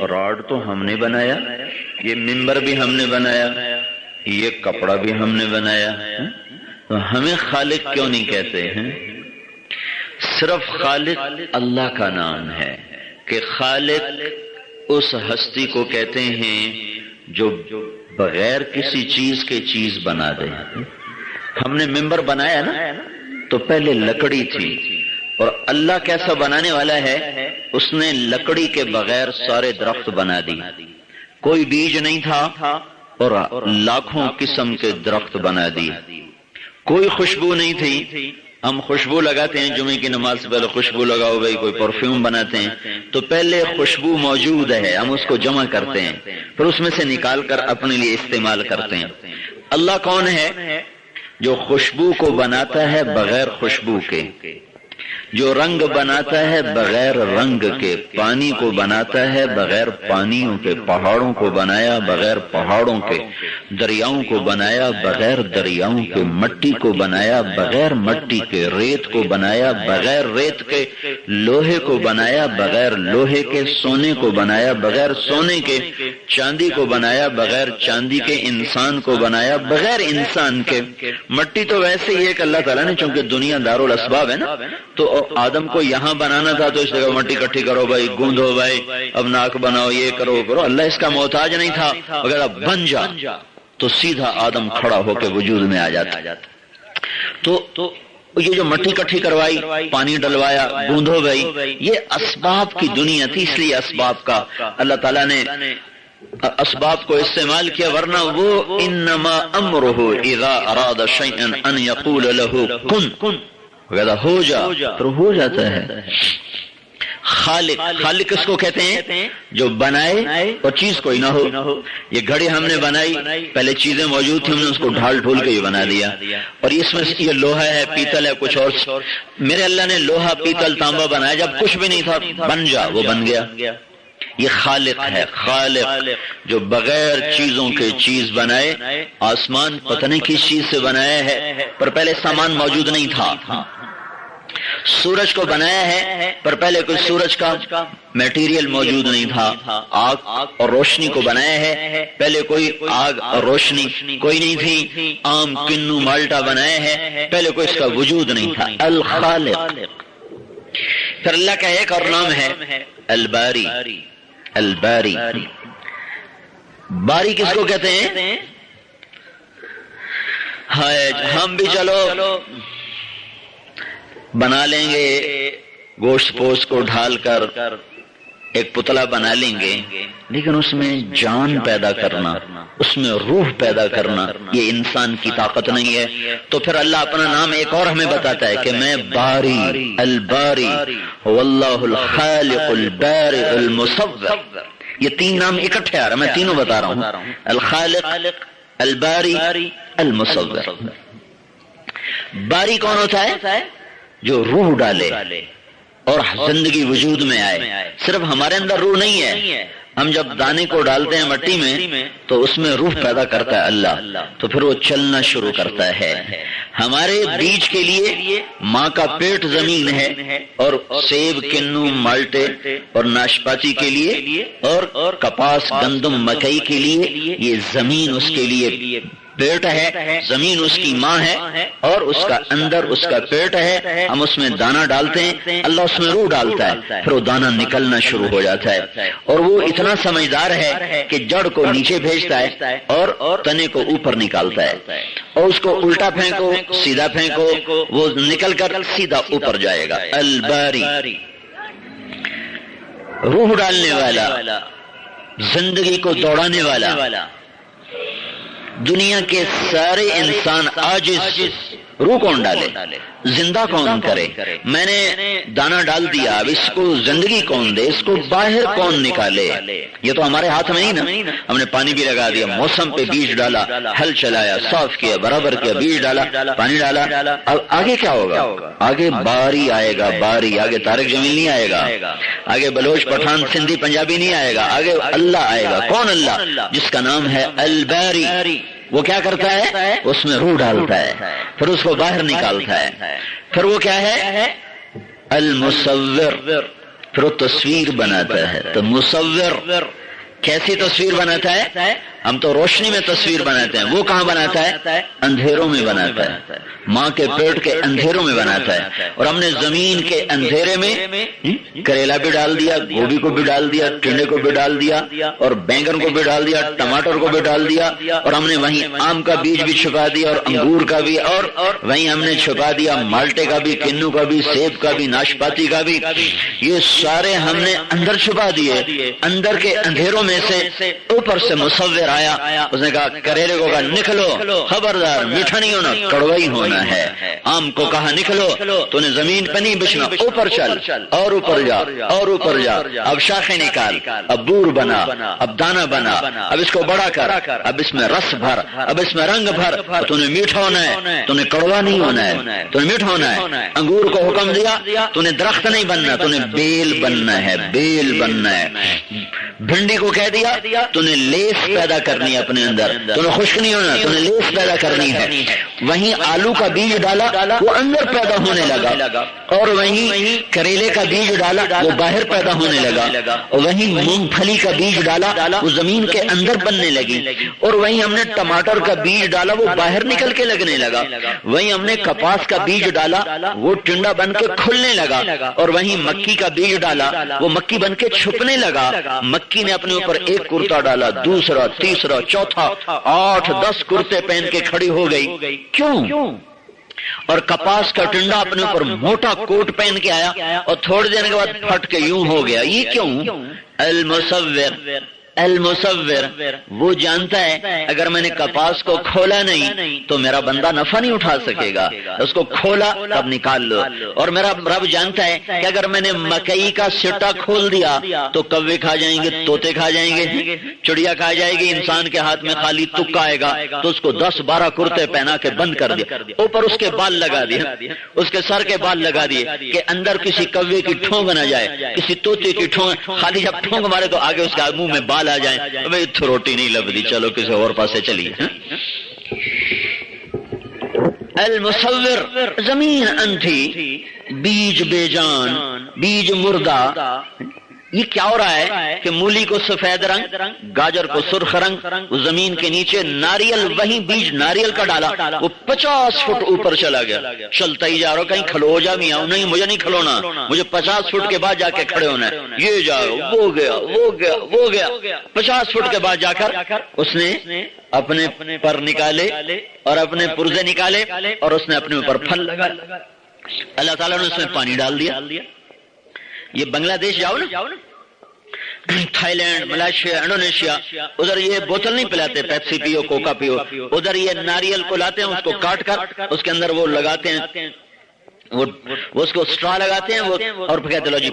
Rod تو ہم نے بنایا، یہ ممبر بھی ہم نے بنایا، یہ کپڑا بھی ہم نے بنایا، تو ہمیں خالق کیوں نہیں کہتے ہیں؟ صرف خالق اللہ کا نام ہے کہ خالق اس ہستی کو کہتے ہیں جو بغیر کسی چیز کے چیز بنا دے۔ ہم نے ممبر بنایا نا تو پہلے لکڑی تھی، اور اللہ کیسا بنانے والا ہے، اس نے لکڑی کے بغیر سارے درخت بنا دی، کوئی بیج نہیں تھا اور لاکھوں قسم کے درخت بنا دی، کوئی خوشبو نہیں تھی۔ ہم خوشبو لگاتے ہیں، جمعے کی نماز سے پہلے خوشبو لگاؤ بھائی، کوئی پرفیوم بناتے ہیں، تو پہلے خوشبو موجود ہے، ہم اس کو جمع کرتے ہیں، پھر اس میں سے نکال کر اپنے لیے استعمال کرتے ہیں۔ اللہ کون ہے؟ جو خوشبو کو بناتا ہے بغیر خوشبو کے، جو رنگ بناتا ہے بغیر رنگ کے، پانی کو بناتا ہے بغیر پانیوں کے، پہاڑوں کو بنایا بغیر پہاڑوں کے، دریاؤں کو بنایا بغیر دریاؤں کے، مٹی کو بنایا بغیر مٹی کے، ریت کو بنایا بغیر ریت کے، لوہے کو بنایا بغیر لوہے کے، سونے کو بنایا بغیر سونے کے، چاندی کو بنایا بغیر چاندی کے، انسان کو بنایا بغیر انسان کے۔ مٹی تو ویسے ہی ہے کہ اللہ تعالیٰ نے، چونکہ دنیا دارالاسباب ہے نا، تو آدم کو یہاں بنانا تھا تو اس جگہ مٹی اکٹھی کرو بھائی، گوندھو بھائی، اب ناک بناؤ، یہ کرو کرو، اللہ اس کا محتاج نہیں تھا، اگر بن جا تو سیدھا آدم کھڑا ہو کے وجود میں آ جاتا۔ تو یہ جو مٹی اکٹھی کروائی، پانی ڈلوایا، گوندھو بھائی، یہ اسباب کی دنیا تھی، اس لیے اسباب کا اللہ تعالیٰ نے اسباب کو استعمال کیا، ورنہ وہ انما امرہ اذا اراد شیئا ان یقول له کن، اگر ہو جا تو ہو جاتا ہے۔ خالق کس کو کہتے ہیں؟ جو بنائے اور چیز کوئی نہ ہو۔ یہ گھڑی ہم نے بنائی، پہلے چیزیں موجود تھیں، ہم نے اس کو ڈھال ڈھول کے یہ بنا دیا، اور اس میں یہ لوہا ہے، پیتل ہے، کچھ اور۔ میرے اللہ نے لوہا، پیتل، تانبا بنایا، جب کچھ بھی نہیں تھا، بن جا، وہ بن گیا۔ یہ خالق ہے، خالق جو بغیر چیزوں کے چیز بنائے۔ آسمان پتہ نہیں کس چیز سے بنایا ہے، پر پہلے سامان موجود نہیں تھا۔ سورج کو بنایا ہے، پر پہلے کوئی سورج کا میٹیریل موجود نہیں تھا۔ آگ اور روشنی کو بنایا ہے، پہلے کوئی آگ اور روشنی کوئی نہیں تھی۔ آم، کنو، مالٹا بنایا ہے، پہلے کوئی اس کا وجود نہیں تھا۔ الخالق۔ پھر اللہ کا ایک اور نام ہے الباری۔ الباری، باری کس کو کہتے ہیں؟ ہم بھی چلو بنا لیں گے، گوشت پوست کو ڈھال کر ایک پتلا بنا لیں گے، لیکن اس میں جان پیدا کرنا، اس میں روح پیدا کرنا، یہ انسان کی طاقت نہیں ہے۔ تو پھر اللہ اپنا نام ایک اور ہمیں بتاتا ہے کہ میں باری، الباری، واللہ الخالق البارئ المصور۔ یہ تین نام اکٹھے آ رہا، میں تینوں بتا رہا ہوں، الخالق، الباری، المصور۔ باری کون ہوتا ہے؟ جو روح ڈالے اور زندگی وجود میں آئے۔ صرف ہمارے اندر روح نہیں ہے، ہم جب دانے کو ڈالتے ہیں مٹی میں تو اس میں روح پیدا کرتا ہے اللہ، تو پھر وہ چلنا شروع کرتا ہے۔ ہمارے بیج کے لیے ماں کا پیٹ زمین ہے، اور سیب، کنو، مالٹے اور ناشپاتی کے لیے، اور کپاس، گندم، مکئی کے لیے یہ زمین اس کے لیے پیٹ ہے، زمین اس کی ماں ہے، اور اس کا اندر اس کا پیٹ ہے۔ ہم اس میں دانہ ڈالتے ہیں، اللہ اس میں روح ڈالتا ہے، پھر وہ دانہ نکلنا شروع ہو جاتا ہے، اور وہ اتنا سمجھدار ہے کہ جڑ کو نیچے بھیجتا ہے اور تنے کو اوپر نکالتا ہے، اور اس کو الٹا پھینکو، سیدھا پھینکو، وہ نکل کر سیدھا اوپر جائے گا۔ الباری، روح ڈالنے والا، زندگی کو دوڑانے والا۔ دنیا کے سارے انسان عاجز، روح کون ڈالے، زندہ کون کرے؟ میں نے دانہ ڈال دیا، اب اس کو زندگی کون دے، اس کو باہر کون نکالے؟ یہ تو ہمارے ہاتھ میں نہیں نا۔ ہم نے پانی بھی لگا دیا، موسم پہ بیج ڈالا، ہل چلایا، صاف کیا، برابر کیا، بیج ڈالا، پانی ڈالا، اب آگے کیا ہوگا؟ آگے باری آئے گا، باری۔ آگے طارق جمیل نہیں آئے گا، آگے بلوچ، پٹھان، سندھی، پنجابی نہیں آئے گا، آگے اللہ آئے گا۔ کون اللہ؟ جس کا نام ہے الباری۔ وہ کیا کرتا ہے؟ اس میں روح ڈالتا ہے، پھر اس کو باہر نکالتا ہے۔ پھر وہ کیا ہے؟ المصور۔ پھر وہ تصویر بناتا ہے. تو مصور کیسی تصویر بناتا ہے؟ ہم تو روشنی میں تصویر بناتے ہیں، وہ کہاں بناتا ہے؟ اندھیروں میں بناتا ہے، ماں کے پیٹ کے اندھیروں میں بناتا ہے. اور ہم نے زمین کے اندھیرے میں کریلا بھی ڈال دیا، گوبھی کو بھی ڈال دیا، ٹنڈے کو بھی ڈال دیا، اور بینگن کو بھی ڈال دیا، ٹماٹر کو بھی ڈال دیا، اور ہم نے وہیں آم کا بیج بھی چھپا دیا، اور انگور کا بھی، اور وہیں ہم نے چھپا دیا مالٹے کا بھی، کنو کا بھی، سیب کا بھی، ناشپاتی کا بھی. یہ سارے ہم نے اندر چھپا دیے. اندر کے اندھیروں میں سے اوپر سے مصور آیا، اس نے کہا کریلے کو کہا نکلو، خبردار میٹھا نہیں ہونا، کڑوا ہی ہونا ہے. آم کو کہا نکلو، تو نے زمین پہ نہیں بچنا، اوپر چل، اور اوپر جا، اور اوپر جا. اب شاخیں نکال، اب بور بنا، اب دانا بنا، اب اس کو بڑا کر، اب اس میں رس بھر، اب اس میں رنگ بھر. تو نے میٹھا ہونا ہے، تو نے کڑوا نہیں ہونا ہے، تو نے میٹھا ہونا ہے. انگور کو حکم دیا، تو نے درخت نہیں بننا، تو نے بیل بننا ہے، بیل بننا ہے. بھنڈی کو کہہ دیا تو نے لیس پیدا کرنی ہے اپنے اندر، تو نے خشک نہیں ہونا، تو نے لیس پیدا کرنی ہے. وہیں آلو کا بیج ڈالا، وہ اندر پیدا ہونے لگا، اور وہیں کریلے کا بیج ڈالا، وہ باہر پیدا ہونے لگا، اور وہیں مونگ پھلی کا بیج ڈالا، وہ زمین کے اندر بننے لگی. اور وہیں ہم نے ٹماٹر کا بیج ڈالا، وہ باہر نکل کے لگنے لگا. وہیں ہم نے کپاس کا بیج ڈالا، وہ ٹنڈا بن کے کھلنے لگا. اور وہیں مکی کا بیج ڈالا، وہ مکی بن کے چھپنے لگا. مکی نے اپنے اوپر ایک کرتا ڈالا، دوسرا، تیسرا، چوتھا، 8-10 کرتے پہن کے کھڑی ہو گئی. کیوں؟ اور کپاس کا ٹنڈا اپنے اوپر موٹا کوٹ پہن کے آیا، اور تھوڑے دن کے بعد پھٹ کے یوں ہو گیا. یہ کیوں؟ المصور وہ جانتا ہے اگر میں نے کپاس کو کھولا نہیں تو میرا بندہ نفع نہیں اٹھا سکے گا، اس کو کھولا تب نکال لو. اور میرا رب جانتا ہے کہ اگر میں نے مکئی کا سٹا کھول دیا تو کوے کھا جائیں گے، طوطے کھا جائیں گے، چڑیا کھا جائے گی. انسان کے ہاتھ میں خالی تک آئے گا تو اس کو 10-12 کرتے پہنا کے بند کر دیا، اوپر اس کے بال لگا دیے، اس کے سر کے بال لگا دیے کہ اندر کسی کوے کی ٹھونگ نہ جائے، کسی طوطے کی ٹھونگ. خالی جب ٹھونگ مارے تو آگے اس کے منہ میں بال آ جائیں. بھائی تو روٹی نہیں لبدی، چلو کسی اور پاسے چلیے. المصور زمین اندھی، بیج بے جان، بیج مردہ. یہ کیا ہو رہا ہے کہ مولی کو سفید رنگ، گاجر کو سرخ رنگ، وہ زمین کے نیچے ناریل، وہیں بیج ناریل کا ڈالا، وہ 50 فٹ اوپر چلا گیا. چلتا ہی جا رہا، کہیں کھلو جا میاں. نہیں، مجھے نہیں کھلونا، مجھے 50 فٹ کے بعد جا کے کھڑے ہونا ہے. یہ جا وہ گیا، وہ گیا، وہ گیا. 50 فٹ کے بعد جا کر اس نے اپنے پر نکالے اور اپنے پرزے نکالے، اور اس نے اپنے اوپر پھل لگا. اللہ تعالیٰ نے اس میں پانی ڈال دیا. یہ بنگلہ دیش جاؤ نا، تھائی لینڈ، ملائیشیا، انڈونیشیا، ادھر یہ بوتل نہیں پلاتے پیپسی پیو، کوکا پیو. ادھر یہ ناریل کو لاتے ہیں، اس کو کاٹ کر اس کے اندر وہ لگاتے ہیں، وہ اس کو سٹرا لگاتے ہیں، وہ اور کہتے لو جی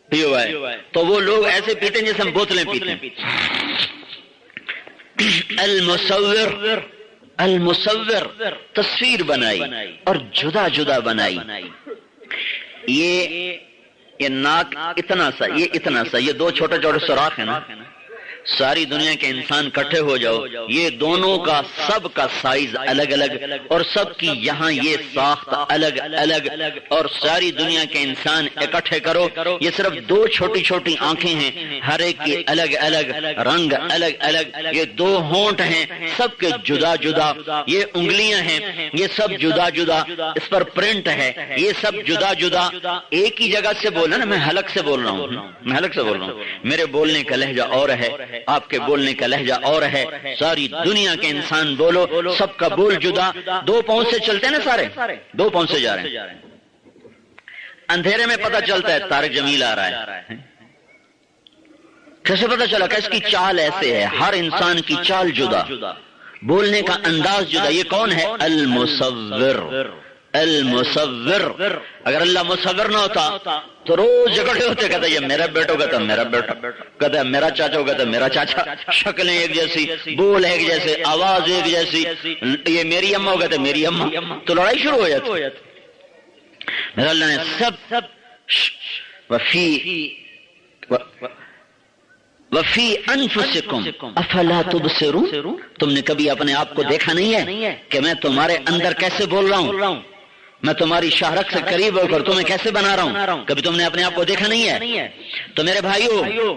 پیو ہے. تو وہ لوگ ایسے پیتے ہیں جیسے ہم بوتلیں پیتے ہیں. المصور تصویر بنائی اور جدا جدا بنائی. یہ ناک اتنا سا، یہ اتنا سا، یہ 2 چھوٹے چھوٹے سوراخ ہیں نا. ساری دنیا کے انسان کٹھے ہو جاؤ، یہ دونوں کا سب کا سائز الگ الگ، اور سب کی یہاں یہ ساخت الگ الگ، اور ساری دنیا کے انسان اکٹھے کرو، یہ صرف 2 چھوٹی چھوٹی آنکھیں ہیں، ہر ایک کی الگ الگ رنگ، الگ الگ. یہ 2 ہونٹ ہیں، سب کے جدا جدا. یہ انگلیاں ہیں، یہ سب جدا جدا. اس پر پرنٹ ہے، یہ سب جدا جدا. ایک ہی جگہ سے بولنا نا، میں حلق سے بول رہا ہوں، میں حلق سے بول رہا ہوں. میرے بولنے کا لہجہ اور ہے، آپ کے بولنے کا لہجہ اور ہے. ساری دنیا کے انسان بولو، سب کا بول جدا. 2 پاؤں سے چلتے ہیں نا سارے، 2 پاؤں سے جا رہے ہیں. اندھیرے میں پتہ چلتا ہے طارق جمیل آ رہا ہے. کیسے پتہ چلا؟ کہ اس کی چال ایسے ہے، ہر انسان کی چال جدا، بولنے کا انداز جدا. یہ کون ہے؟ المصور. المصور. اگر اللہ مصور نہ ہوتا تو روز جھگڑے ہوتے، کہتا یہ میرا بیٹا، کہتا میرا بیٹا، کہتا میرا چاچا، کہتا میرا چاچا. شکلیں ایک جیسی، بول ایک جیسے، آواز ایک جیسی. یہ میری اماں، کہتا میری اماں. تو لڑائی شروع ہو جاتی. اللہ نے سب وفی انفسکم افلا تبصرون. تم نے کبھی اپنے آپ کو دیکھا نہیں ہے کہ میں تمہارے اندر کیسے بول رہا ہوں؟ میں تمہاری شاہرگ سے قریب ہو کر تمہیں کیسے بنا رہا ہوں؟ کبھی تم نے اپنے آپ کو دیکھا نہیں ہے؟ تو میرے بھائیوں،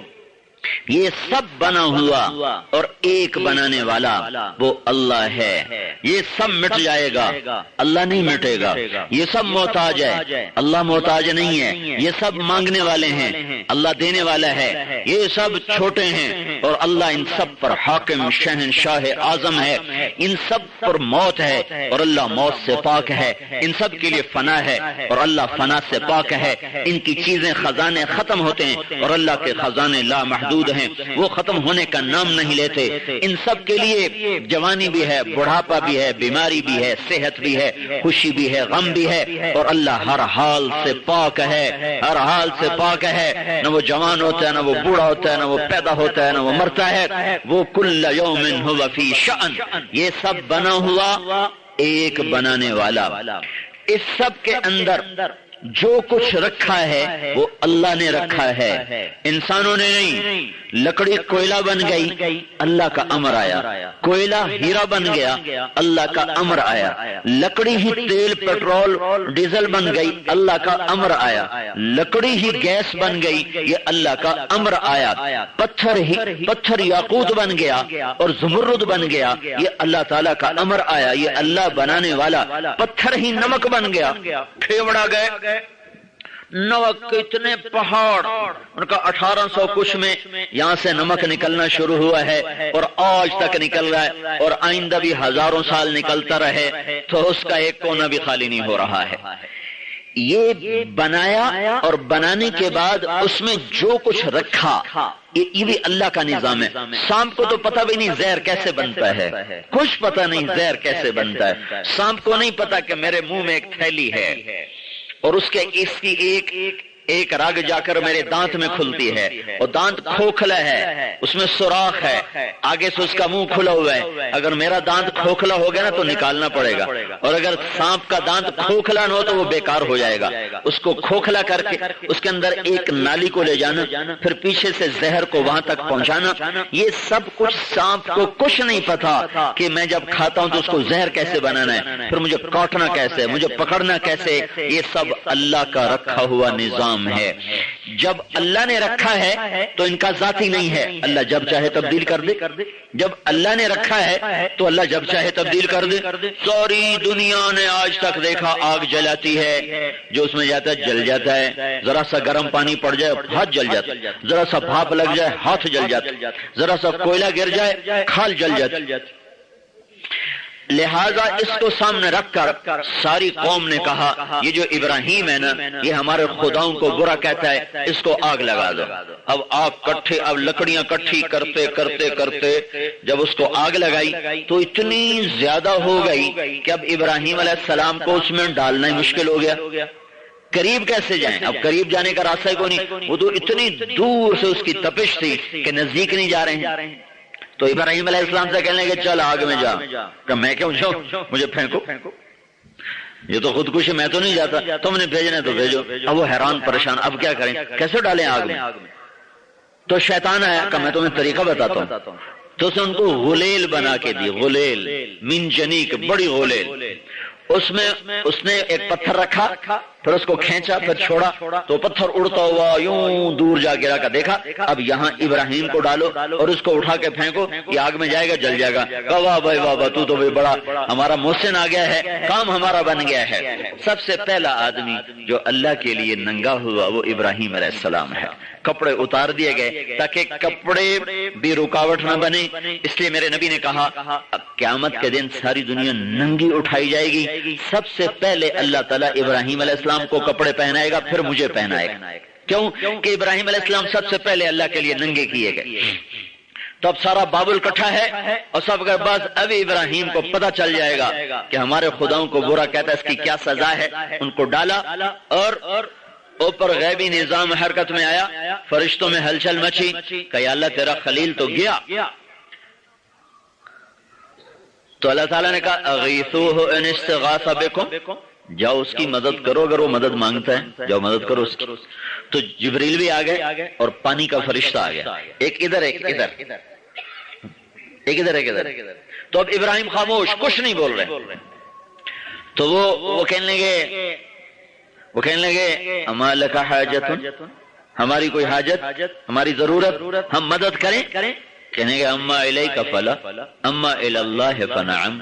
یہ سب بنا ہوا اور ایک بنانے والا وہ اللہ ہے۔ یہ سب مٹ جائے گا، اللہ نہیں مٹے گا۔ یہ سب محتاج ہے، اللہ محتاج نہیں ہے۔ یہ سب مانگنے والے ہیں، اللہ دینے والا ہے۔ یہ سب چھوٹے ہیں اور اللہ ان سب پر حاکم شہنشاہ اعظم ہے۔ ان سب پر موت ہے اور اللہ موت سے پاک ہے۔ ان سب کے لیے فنا ہے اور اللہ فنا سے پاک ہے۔ ان کی چیزیں خزانے ختم ہوتے ہیں اور اللہ کے خزانے لا محدود ہیں، وہ ختم ہونے کا نام نہیں لیتے۔ ان سب کے لیے جوانی بھی ہے، بڑھاپا بھی ہے، بیماری بھی ہے، صحت بھی ہے، خوشی بھی ہے، غم بھی ہے، اور اللہ ہر حال سے پاک ہے، ہر حال سے پاک ہے۔ نہ وہ جوان ہوتا ہے، نہ وہ بوڑھا ہوتا ہے، نہ وہ پیدا ہوتا ہے، نہ وہ مرتا ہے۔ وہ کل یوم ھو فی شأن، یہ سب بنا ہوا ایک بنانے والا۔ اس سب کے اندر جو کچھ رکھا ہے وہ اللہ نے رکھا ہے، انسانوں نے نہیں۔ لکڑی کوئلہ بن گئی، اللہ کا امر آیا۔ کوئلہ ہیرا بن گیا، اللہ کا امر آیا۔ لکڑی ہی تیل پیٹرول ڈیزل بن گئی، اللہ کا امر آیا۔ لکڑی ہی گیس بن گئی، یہ اللہ کا امر آیا۔ پتھر یاقوت بن گیا اور زمرد بن گیا، یہ اللہ تعالیٰ کا امر آیا۔ یہ اللہ بنانے والا۔ پتھر ہی نمک بن گیا، کھیوڑا گئے نمک کے اتنے پہاڑ، ان کا 1800 کچھ میں یہاں سے نمک نکلنا شروع ہوا ہے اور آج تک نکل رہا ہے اور آئندہ بھی ہزاروں سال نکلتا رہے تو اس کا ایک کونا بھی خالی نہیں ہو رہا ہے۔ یہ بنایا اور بنانے کے بعد اس میں جو کچھ رکھا، یہ بھی اللہ کا نظام ہے۔ سانپ کو تو پتہ بھی نہیں زہر کیسے بنتا ہے، کچھ پتہ نہیں زہر کیسے بنتا ہے۔ سانپ کو نہیں پتا کہ میرے منہ میں ایک تھیلی ہے اور اس کی ایک رگ جا کر میرے دانت میں کھلتی ہے اور دانت کھوکھلا ہے، اس میں سوراخ ہے، آگے سے اس کا منہ کھلا ہوا ہے۔ اگر میرا دانت کھوکھلا ہو گیا نا تو نکالنا پڑے گا، اور اگر سانپ کا دانت کھوکھلا نہ ہو تو وہ بیکار ہو جائے گا۔ اس کو کھوکھلا کر کے اس کے اندر ایک نالی کو لے جانا، پھر پیچھے سے زہر کو وہاں تک پہنچانا۔ یہ سب کچھ سانپ کو کچھ نہیں پتا کہ میں جب کھاتا ہوں تو اس کو زہر کیسے بنانا ہے، پھر مجھے کاٹنا کیسے، مجھے پکڑنا کیسے۔ یہ سب اللہ کا رکھا ہوا نظام ہے۔ جب اللہ نے رکھا ہے تو ان کا ذاتی نہیں ہے، اللہ جب چاہے تبدیل کر دے۔ جب اللہ نے رکھا ہے تو اللہ جب چاہے تبدیل کر دے۔ ساری دنیا نے آج تک دیکھا آگ جلاتی ہے، جو اس میں جاتا ہے جل جاتا ہے۔ ذرا سا گرم پانی پڑ جائے ہاتھ جل جاتا ہے، ذرا سا بھاپ لگ جائے ہاتھ جل جاتا ہے، ذرا سا کوئلہ گر جائے کھال جل جاتی۔ لہذا اس کو سامنے رکھ کر ساری قوم نے کہا یہ جو ابراہیم ہے نا یہ ہمارے خداؤں کو برا کہتا ہے، اس کو آگ لگا دو۔ اب لکڑیاں کٹھی کرتے کرتے کرتے جب اس کو آگ لگائی تو اتنی زیادہ ہو گئی کہ اب ابراہیم علیہ السلام کو اس میں ڈالنا ہی مشکل ہو گیا۔ قریب کیسے جائیں؟ اب قریب جانے کا راستہ کوئی نہیں، وہ تو اتنی دور سے اس کی تپش تھی کہ نزدیک نہیں جا رہے ہیں۔ تو ابراہیم علیہ السلام سے کہنے لگے چل آگ میں جا۔ کہ میں کیوں جاؤں، مجھے پھینکو، یہ تو خودکشی، میں تو نہیں جاتا، تم نے بھیجنا تو بھیجو۔ اب وہ حیران پریشان، اب کیا کریں، کیسے ڈالیں آگ میں؟ تو شیطان آیا کہ میں تمہیں طریقہ بتاتا ہوں۔ تو اس نے ان کو غلیل بنا کے دی، غلیل من جنیک، بڑی غلیل۔ اس میں اس نے ایک پتھر رکھا، پھر اس کو کھینچا، پھر چھوڑا تو پتھر اڑتا ہوا یوں دور جا گرا کا دیکھا۔ اب یہاں ابراہیم کو ڈالو اور اس کو اٹھا کے پھینکو، یہ آگ میں جائے گا، جل جائے گا۔ واہ بھائی واہ، تو تو بھائی بڑا ہمارا محسن آ گیا ہے، کام ہمارا بن گیا ہے۔ سب سے پہلا آدمی جو اللہ کے لیے ننگا ہوا وہ ابراہیم علیہ السلام ہے۔ کپڑے اتار دیے گئے تاکہ کپڑے بھی رکاوٹ نہ بنے، اس لیے میرے نبی نے کہا قیامت کے دن ساری دنیا ننگی اٹھائی جائے گی، سب سے پہلے اللہ تعالیٰ ابراہیم علیہ السلام کو کپڑے پہنائے گا، پھر مجھے پہنائے گا۔ کیوں کہ ابراہیم علیہ السلام سب سے پہلے اللہ کے لیے ننگے کیے گئے۔ تو اب سارا بابل اکٹھا ہے اور سب کے بعد ابھی ابراہیم کو پتہ چل جائے گا کہ ہمارے خداؤں کو برا کہتا ہے، اس کی کیا سزا ہے۔ ان کو ڈالا اور اوپر غیبی نظام حرکت میں آیا، فرشتوں میں ہلچل مچی کہ یا اللہ تیرا خلیل تو گیا۔ تو اللہ تعالیٰ نے کہا اغیثوہ ان استغاث بکم، جاؤ اس کی مدد کرو، اگر وہ مدد مانگتا ہے جاؤ مدد کرو اس کی۔ تو جبریل بھی آ گئے اور پانی کا فرشتہ آ گیا، ایک ادھر ایک ادھر، ایک ادھر ایک ادھر۔ تو اب ابراہیم خاموش، کچھ نہیں بول رہے۔ تو وہ کہنے لگے اما لک حاجت، ہماری کوئی حاجت، ہماری ضرورت، ہم مدد کریں؟ کہنے گے اما الیک فلا اما الی اللہ فنعم،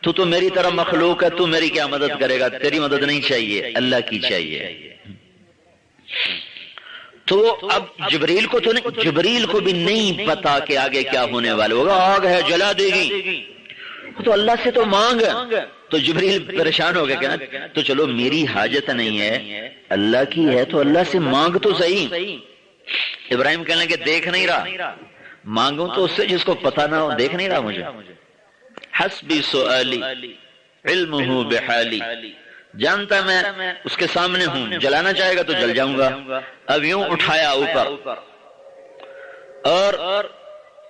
تو میری طرح مخلوق ہے، تو میری کیا مدد کرے گا؟ تیری مدد نہیں چاہیے، اللہ کی چاہیے۔ تو اب جبریل کو بھی نہیں پتا کہ آگے کیا ہونے والا ہوگا، آگ ہے جلا دے گی، تو اللہ سے تو مانگ۔ تو جبریل پریشان ہو گیا کہ تو چلو میری حاجت نہیں ہے، اللہ کی ہے، تو اللہ سے مانگ تو صحیح۔ ابراہیم کہنے لگے دیکھ نہیں رہا، مانگوں تو اس سے جس کو پتہ نہ ہو، دیکھ نہیں رہا مجھے؟ حسبی سؤالی علمہ بحالی، جانتا میں اس کے سامنے ہوں، جلانا چاہے گا تو جل جاؤں گا۔ اب یوں اٹھایا اوپر، اور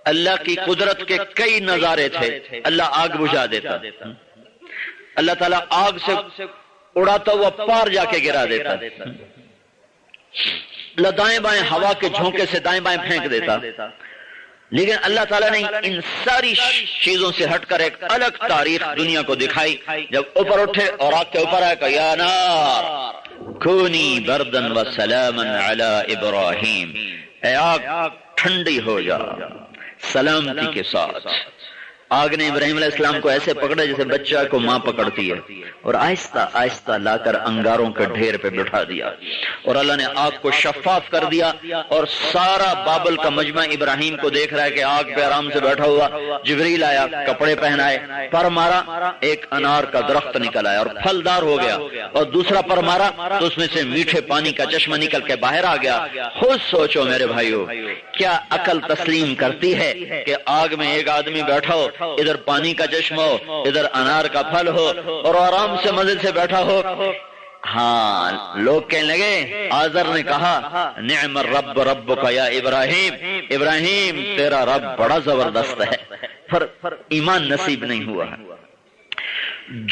اللہ کی قدرت کے کئی نظارے تھے، اللہ آگ بجھا دیتا، اللہ تعالیٰ آگ سے اڑاتا ہوا پار جا کے گرا دیتا، اللہ دائیں بائیں ہوا کے جھونکے سے دائیں بائیں پھینک دیتا۔ لیکن اللہ تعالیٰ نے ان ساری چیزوں سے ہٹ کر ایک الگ تاریخ دنیا کو دکھائی۔ جب اوپر اٹھے اور آگ کے اوپر آئے کہ یا نار کونی بردن و سلاما علی ابراہیم، اے آگ ٹھنڈی ہو جا سلامتی کے ساتھ۔ آگ نے ابراہیم علیہ السلام کو ایسے پکڑا جیسے بچہ کو ماں پکڑتی ہے، اور آہستہ آہستہ لا کر انگاروں کے ڈھیر پہ بٹھا دیا، اور اللہ نے آگ کو شفاف کر دیا، اور سارا بابل کا مجمع ابراہیم کو دیکھ رہا ہے کہ آگ پہ آرام سے بیٹھا ہوا۔ جبریل آیا، کپڑے پہنائے، پر مارا، ایک انار کا درخت نکل آیا اور پھلدار ہو گیا، اور دوسرا پر مارا تو اس میں سے میٹھے پانی کا چشمہ نکل کے باہر آ گیا۔ خود سوچو میرے بھائیو، کیا عقل تسلیم کرتی ہے کہ آگ میں ایک آدمی بیٹھا ہو، ادھر پانی کا چشمہ ہو، ادھر انار کا پھل ہو، اور آرام سے مزے سے بیٹھا ہو؟ ہاں، لوگ کہنے لگے، آزر نے کہا نعم الرب ربک یا ابراہیم، ابراہیم تیرا رب بڑا زبردست ہے، پر ایمان نصیب نہیں ہوا ہے۔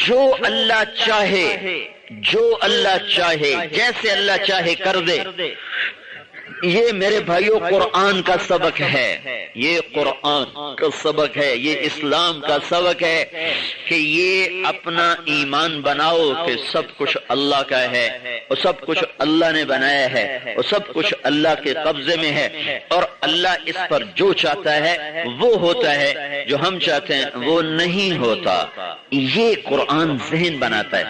جو اللہ چاہے جیسے اللہ چاہے کر دے، یہ میرے بھائیوں قرآن کا سبق ہے، یہ قرآن کا سبق ہے، یہ اسلام کا سبق ہے کہ یہ اپنا ایمان بناؤ کہ سب کچھ اللہ کا ہے، اور سب کچھ اللہ نے بنایا ہے، اور سب کچھ اللہ کے قبضے میں ہے، اور اللہ اس پر جو چاہتا ہے وہ ہوتا ہے، جو ہم چاہتے ہیں وہ نہیں ہوتا۔ یہ قرآن ذہن بناتا ہے۔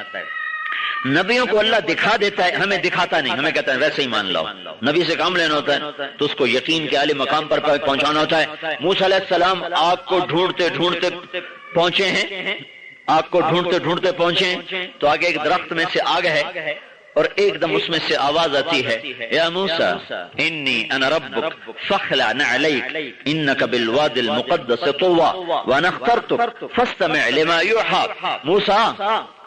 نبیوں کو اللہ دکھا دیتا ہے، ہمیں دکھاتا نہیں، ہمیں کہتا ہے ویسے ہی مان لاؤ۔ نبی سے کام لینا ہوتا ہے تو اس کو یقین کے اعلی مقام پر پہنچانا ہوتا ہے۔ موسیٰ علیہ السلام آگ کو ڈھونڈتے پہنچے ہیں، آگ کو ڈھونڈتے پہنچے ہیں تو آگے ایک درخت میں سے آگ ہے، اور ایک دم اس میں سے آواز آتی ہے یا موسیٰ انی انا ربک فاخلع نعلیک انک بالوادی المقدس طویٰ وانا اخترتک فاستمع لما یوحیٰ۔ موسیٰ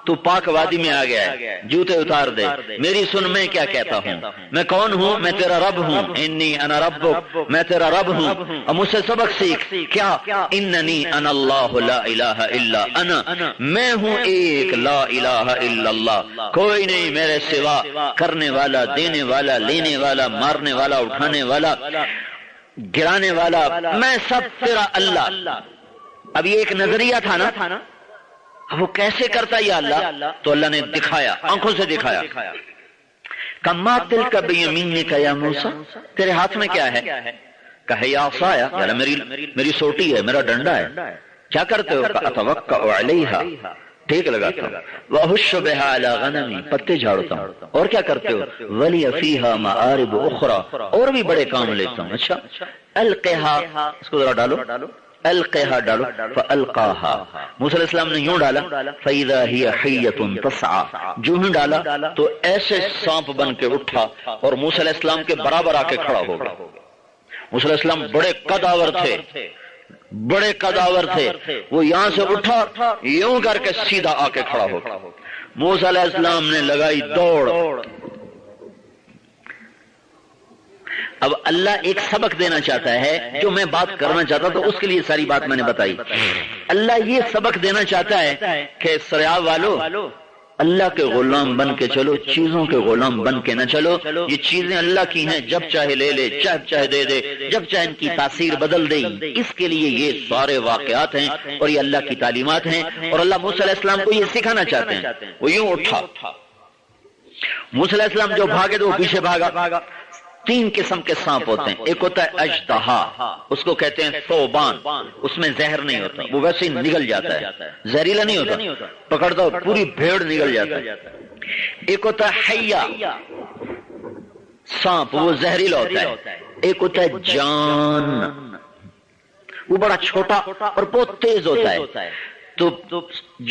تو پاک وادی میں آ گیا ہے، جوتے اتار دے، میری سن میں کیا کہتا ہوں، میں کون ہوں؟ میں تیرا رب ہوں، انی انا ربک، میں تیرا رب ہوں، اور مجھ سے سبق سیکھ۔ کیا؟ اننی انا اللہ لا الہ الا انا، میں ہوں ایک، لا الہ الا اللہ، کوئی نہیں میرے سوا کرنے والا، دینے والا، لینے والا، مارنے والا، اٹھانے والا، گرانے والا، میں سب تیرا اللہ۔ اب یہ ایک نظریہ تھا نا، وہ کیسے کرتا یا اللہ؟ تو اللہ نے دکھایا، آنکھوں سے دکھایا۔ کما تلک بیمینک یا موسیٰ، تیرے ہاتھ میں کیا ہے؟ کہا یا عصایا، یعنی میری سوٹی ہے، میرا ڈنڈا ہے۔ کیا کرتے ہو؟ اتوکأ علیہا، ٹھیک لگاتا ہوں، وأحش بها علی غنمی، پتے جھاڑتا ہوں، اور کیا کرتے ہو؟ ولی فیہا مآرب اخرى، اور بھی بڑے کام لیتا ہوں۔ اچھا، القیہا، اس کو ذرا ڈالو، القیہا ڈالو، فالقاہا، موسیٰ علیہ السلام نے یوں ڈالا، فإذا ہی حیۃ تسعی، جو ہی ڈالا تو ایسے سانپ بن کے اٹھا اور موسیٰ علیہ السلام کے برابر آ کے کھڑا ہو گیا۔ موسیٰ علیہ السلام بڑے قداور تھے، وہ یہاں سے اٹھا، یوں کر کے سیدھا آ کے کھڑا ہو گیا۔ موسیٰ علیہ السلام نے لگائی دوڑ۔ اب اللہ ایک سبق دینا چاہتا ہے، جو میں بات کرنا چاہتا تو اس کے لیے ساری بات میں نے بتائی۔ اللہ یہ سبق دینا چاہتا ہے کہ سریاب والو، اللہ کے غلام بن کے چلو، چیزوں کے غلام بن کے نہ چلو۔ یہ چیزیں اللہ کی ہیں، جب چاہے لے لے، جب چاہے دے دے، جب چاہے ان کی تاثیر بدل دے۔ اس کے لیے یہ سارے واقعات ہیں اور یہ اللہ کی تعلیمات ہیں، اور اللہ موسیٰ علیہ السلام کو یہ سکھانا چاہتے ہیں۔ وہ یوں اٹھا، موسیٰ علیہ السلام جو بھاگے تو وہ پیچھے بھاگا۔ 3 قسم کے سانپ ہوتے ہیں، ایک ہوتا ہے اژدہا، اس کو کہتے ہیں ثعبان، اس میں زہر نہیں ہوتا، وہ ویسے ہی نگل جاتا ہے، زہریلا نہیں ہوتا، پکڑتا پوری بھیڑ نگل جاتا ہے۔ ایک ہوتا ہے حیہ سانپ، وہ زہریلا ہوتا ہے۔ ایک ہوتا ہے جان، وہ بڑا چھوٹا اور بہت تیز ہوتا ہے۔ تو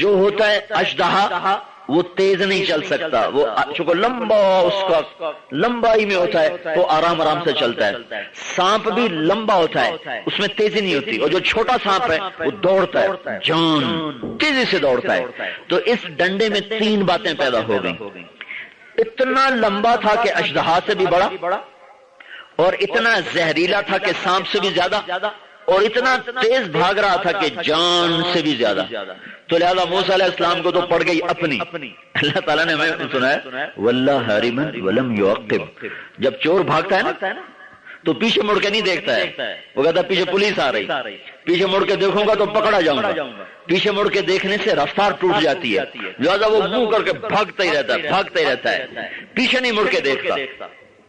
جو ہوتا ہے اژدہا وہ تیز نہیں چل سکتا، وہ چونکہ لمبا، اس کا لمبائی میں ہوتا ہے، وہ آرام آرام سے چلتا ہے۔ سانپ بھی لمبا ہوتا ہے، اس میں تیزی نہیں ہوتی، اور جو چھوٹا سانپ ہے وہ دوڑتا ہے، جان تیزی سے دوڑتا ہے۔ تو اس ڈنڈے میں 3 باتیں پیدا ہو گئیں، اتنا لمبا تھا کہ اژدہا سے بھی بڑا، اور اتنا زہریلا تھا کہ سانپ سے بھی زیادہ، اور اتنا تیز بھاگ رہا تھا کہ جان سے بھی زیادہ۔ تو لہذا موسیٰ علیہ السلام کو تو پڑ گئی اپنی۔ اللہ تعالیٰ نے ہمیں سنا ہے وَاللَّهَ هَارِبًا وَلَمْ يُعَقِّبْ، جب چور بھاگتا ہے نا تو پیچھے مڑ کے نہیں دیکھتا ہے، وہ کہتا ہے پیچھے پولیس آ رہی، پیچھے مڑ کے دیکھوں گا تو پکڑا جاؤں گا۔ پیچھے مڑ کے دیکھنے سے رفتار ٹوٹ جاتی ہے، لہذا وہ منہ کر کے بھاگتا ہی رہتا ہے، پیچھے نہیں مڑ کے دیکھتا۔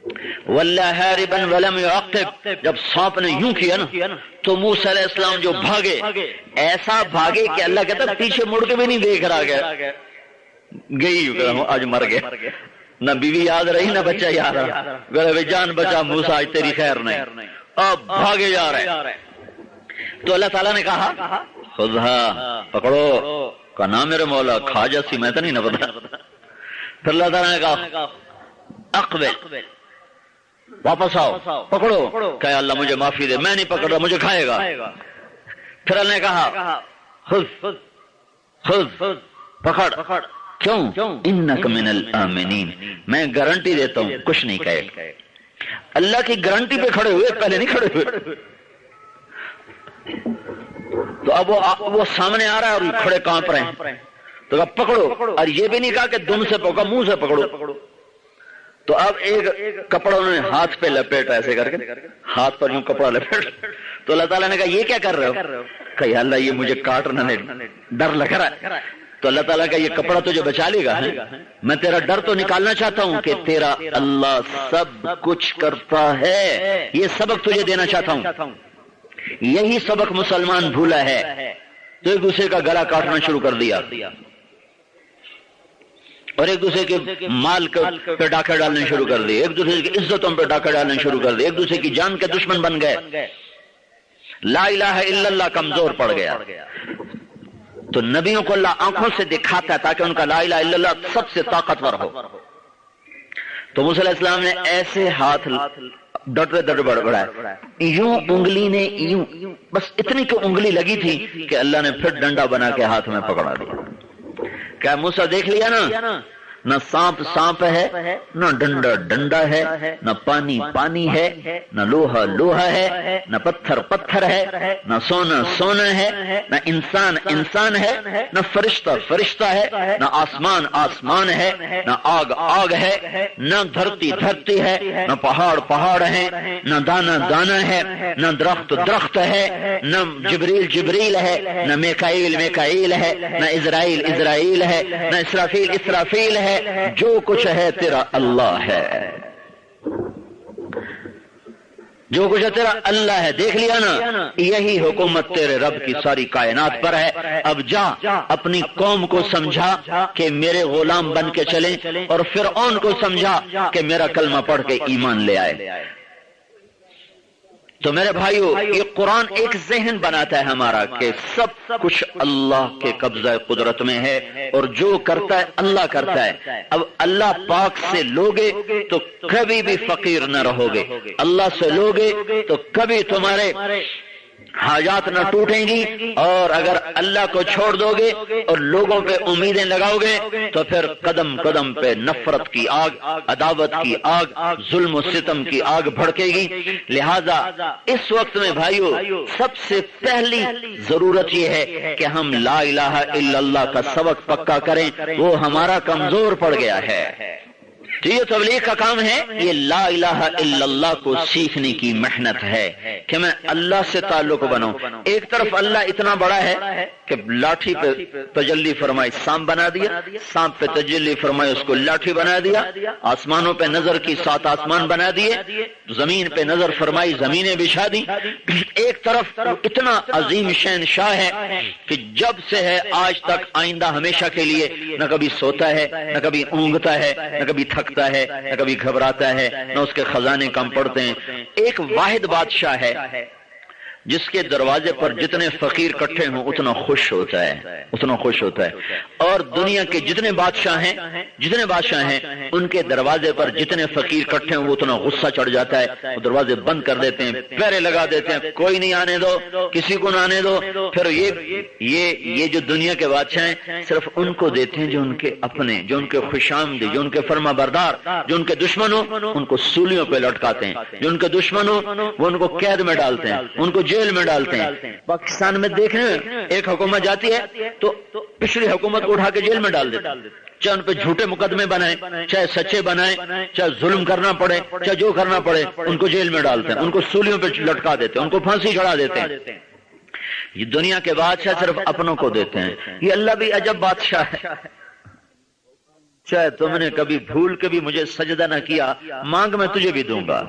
وَاللَّهَ هَارِبًا وَلَمْ يُعَقِّبْ، جب سانپ نے یوں کیا نا تو موسیٰ علیہ السلام جو بھاگے، ایسا بھاگے کہ اللہ کہتا ہے پیچھے مڑ کے بھی نہیں دیکھ رہا گیا، گئی آج مر گیا، نہ بیوی یاد رہی نہ بچہ یاد رہا، گھر جان بچا موسیٰ آج تیری خیر نہیں، اب بھاگے جا رہے۔ تو اللہ تعالیٰ نے کہا خذھا، پکڑو، کہا نہ میرے مولا، کھا جیسی میں تو نہیں نہ پتا۔ پھر اللہ تعالیٰ نے کہا اقبل، واپس آؤ، پکڑو، کہ اللہ مجھے معافی دے، میں نہیں پکڑ رہا، مجھے کھائے گا۔ پھر اللہ نے کہا خذ، پکڑ، کیوں؟ انک من الآمنین، میں گارنٹی دیتا ہوں کچھ نہیں کہے۔ اللہ کی گارنٹی پہ کھڑے ہوئے، پہلے نہیں کھڑے ہوئے۔ تو اب وہ سامنے آ رہا ہے اور کھڑے کانپ رہے ہیں، تو کہا پکڑو، اور یہ بھی نہیں کہا کہ دم سے پکڑو، منہ سے پکڑو۔ تو اب ایک کپڑا انہوں نے ہاتھ پہ لپیٹا، ایسے کر کے ہاتھ پر یوں کپڑا لپیٹ۔ تو اللہ تعالیٰ نے کہا یہ کیا کر رہے ہو؟ کہ یا اللہ یہ مجھے کاٹنا نہیں، ڈر لگ رہا ہے۔ تو اللہ تعالیٰ کا یہ کپڑا تجھے بچا لے گا، میں تیرا ڈر تو نکالنا چاہتا ہوں کہ تیرا اللہ سب کچھ کرتا ہے، یہ سبق تجھے دینا چاہتا ہوں۔ یہی سبق مسلمان بھولا ہے، تو ایک دوسرے کا گلا کاٹنا شروع کر دیا، اور ایک دوسرے کے مال پہ ڈاکے ڈالنے شروع کر دیے، ایک دوسرے کی عزتوں پہ ڈاکے ڈالنے شروع کر دیے، ایک دوسرے کی جان کے دشمن بن گئے، لا الہ الا اللہ کمزور پڑ گیا۔ تو نبیوں کو اللہ آنکھوں سے دکھاتا ہے تاکہ ان کا لا الہ الا اللہ سب سے طاقتور ہو۔ تو موسیٰ علیہ السلام نے ایسے ہاتھ ڈٹے بڑھائے، یوں انگلی نے یوں، بس اتنی کو انگلی لگی تھی کہ اللہ نے پھر ڈنڈا بنا کے ہاتھ میں پکڑا دیا۔ کیا موسیٰ دیکھ لیا نا، نہ سانپ سانپ ہے، نہ ڈنڈا ڈنڈا ہے، نہ پانی پانی ہے، نہ لوہا لوہا ہے، نہ پتھر پتھر ہے، نہ سونا سونا ہے، نہ انسان انسان ہے، نہ فرشتہ فرشتہ ہے، نہ آسمان آسمان ہے، نہ آگ آگ ہے، نہ دھرتی دھرتی ہے، نہ پہاڑ پہاڑ ہے، نہ دانا دانا ہے، نہ درخت درخت ہے، نہ جبریل جبریل ہے، نہ میکائیل میکائیل ہے، نہ اسرائیل اسرائیل ہے، نہ اسرافیل اسرافیل ہے، جو کچھ ہے تیرا اللہ ہے، جو کچھ ہے تیرا اللہ ہے۔ دیکھ لیا نا، یہی حکومت تیرے رب کی ساری کائنات پر ہے۔ اب جا اپنی قوم کو سمجھا کہ میرے غلام بن کے چلیں، اور فرعون کو سمجھا کہ میرا کلمہ پڑھ کے ایمان لے آئے۔ تو میرے بھائیو، یہ قرآن ایک ذہن بناتا ہے ہمارا کہ سب کچھ اللہ کے قبضہ قدرت میں ہے، اور جو کرتا ہے اللہ کرتا ہے۔ اب اللہ پاک سے لوگے تو کبھی بھی فقیر نہ رہو گے، اللہ سے لوگے تو کبھی تمہارے حاجات نہ ٹوٹیں گی، اور اگر اللہ کو چھوڑ دو گے اور لوگوں پہ امیدیں لگاؤ گے تو پھر قدم قدم پہ نفرت کی آگ، عداوت کی آگ، ظلم و ستم کی آگ بھڑکے گی۔ لہذا اس وقت میں بھائیو سب سے پہلی ضرورت یہ ہے کہ ہم لا الہ الا اللہ کا سبق پکا کریں، وہ ہمارا کمزور پڑ گیا ہے۔ تو یہ تبلیغ کا کام ہے، یہ لا الہ الا اللہ کو سیکھنے کی محنت ہے کہ میں اللہ سے تعلق بناؤں۔ ایک طرف اللہ اتنا بڑا ہے کہ لاٹھی پہ تجلی فرمائی سانپ بنا دیا، سانپ پہ تجلی فرمائی اس کو لاٹھی بنا دیا، آسمانوں پہ نظر کی 7 آسمان بنا دیے، زمین پہ نظر فرمائی زمینیں بچھا دی۔ ایک طرف اتنا عظیم شہنشاہ ہے کہ جب سے ہے آج تک آئندہ ہمیشہ کے لیے نہ کبھی سوتا ہے، نہ کبھی اونگتا ہے، نہ کبھی تھکتا ہے، نہ کبھی گھبراتا ہے، نہ اس کے خزانے کم پڑتے ہیں۔ ایک واحد بادشاہ ہے جس کے دروازے پر جتنے فقیر کٹھے ہوں اتنا خوش ہوتا ہے، اتنا خوش ہوتا ہے۔ اور دنیا کے جتنے بادشاہ ہیں ان کے دروازے پر جتنے فقیر کٹھے ہوں وہ اتنا غصہ چڑھ جاتا ہے، وہ دروازے بند کر دیتے ہیں، پہرے لگا دیتے ہیں، کوئی نہیں آنے دو، کسی کو نہ آنے دو۔ پھر یہ جو دنیا کے بادشاہ ہیں صرف ان کو دیتے ہیں جو ان کے اپنے، جو ان کے خوشامدی، جو ان کے فرما بردار۔ جو ان کے دشمن ہو ان کو سولیوں پہ لٹکاتے ہیں، جو ان کے دشمن ہو وہ ان کو قید میں ڈالتے ہیں، ان کو جیل میں ڈالتے ہیں۔ پاکستان میں دیکھیں ایک حکومت جاتی ہے تو پچھلی حکومت کو اٹھا کے جیل میں ڈال دیتے، چاہے ان پہ جھوٹے مقدمے بنائیں، چاہے سچے بنائیں، چاہے ظلم کرنا پڑے، چاہے جو کرنا پڑے، ان کو جیل میں ڈالتے ہیں، ان کو سولیوں پہ لٹکا دیتے ہیں، ان کو پھانسی چڑھا دیتے ہیں۔ یہ دنیا کے بادشاہ صرف اپنوں کو دیتے ہیں۔ یہ اللہ بھی عجب بادشاہ ہے، چاہے تم نے کبھی بھول کے بھی مجھے سجدہ نہ کیا، مانگ میں تجھے بھی دوں گا۔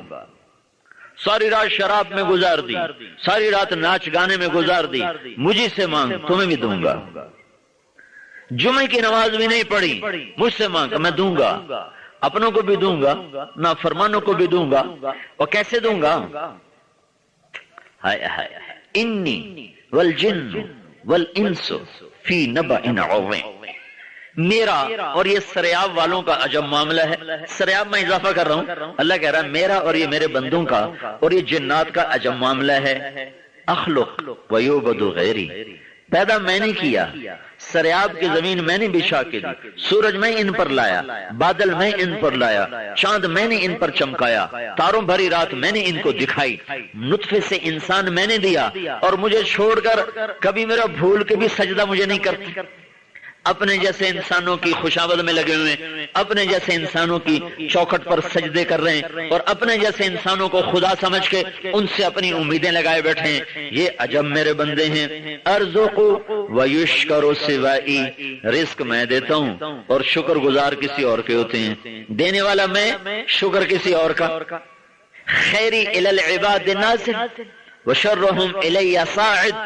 ساری رات شراب میں گزار دی، ساری رات ناچ گانے میں گزار دی، مجھے سے مانگ تمہیں بھی دوں گا۔ جمعے کی نماز بھی نہیں پڑھی، مجھ سے مانگ میں دوں گا، اپنوں کو بھی دوں گا، نافرمانوں کو بھی دوں گا۔ اور کیسے دوں گا؟ انی والجن والانس فی نبأ عظیم۔ میرا اور یہ سریاب والوں کا عجب معاملہ ہے، سریاب میں اضافہ کر رہا ہوں، اللہ کہہ رہا ہے میرا اور یہ میرے بندوں کا اور یہ جنات کا عجب معاملہ ہے۔ اخلق ویعبد غیری، پیدا میں نے کیا، سریاب کی زمین میں نے بچھا کے دی، سورج میں ان پر لایا، بادل میں ان پر لایا، چاند میں نے ان پر چمکایا، تاروں بھری رات میں نے ان کو دکھائی، نطفے سے انسان میں نے دیا، اور مجھے چھوڑ کر کبھی میرا بھول کے بھی سجدہ مجھے نہیں کرتے۔ اپنے جیسے انسانوں کی خوشامد میں لگے ہوئے ہیں، اپنے جیسے انسانوں کی چوکھٹ پر سجدے کر رہے ہیں، اور اپنے جیسے انسانوں کو خدا سمجھ کے ان سے اپنی امیدیں لگائے بیٹھے ہیں۔ یہ عجب میرے بندے ہیں۔ ارزق ویشکر سوائی، رزق میں دیتا ہوں اور شکر گزار کسی اور کے ہوتے ہیں، دینے والا میں، شکر کسی اور کا۔ خیری الی العباد ناصر وشرہم الی صاعد،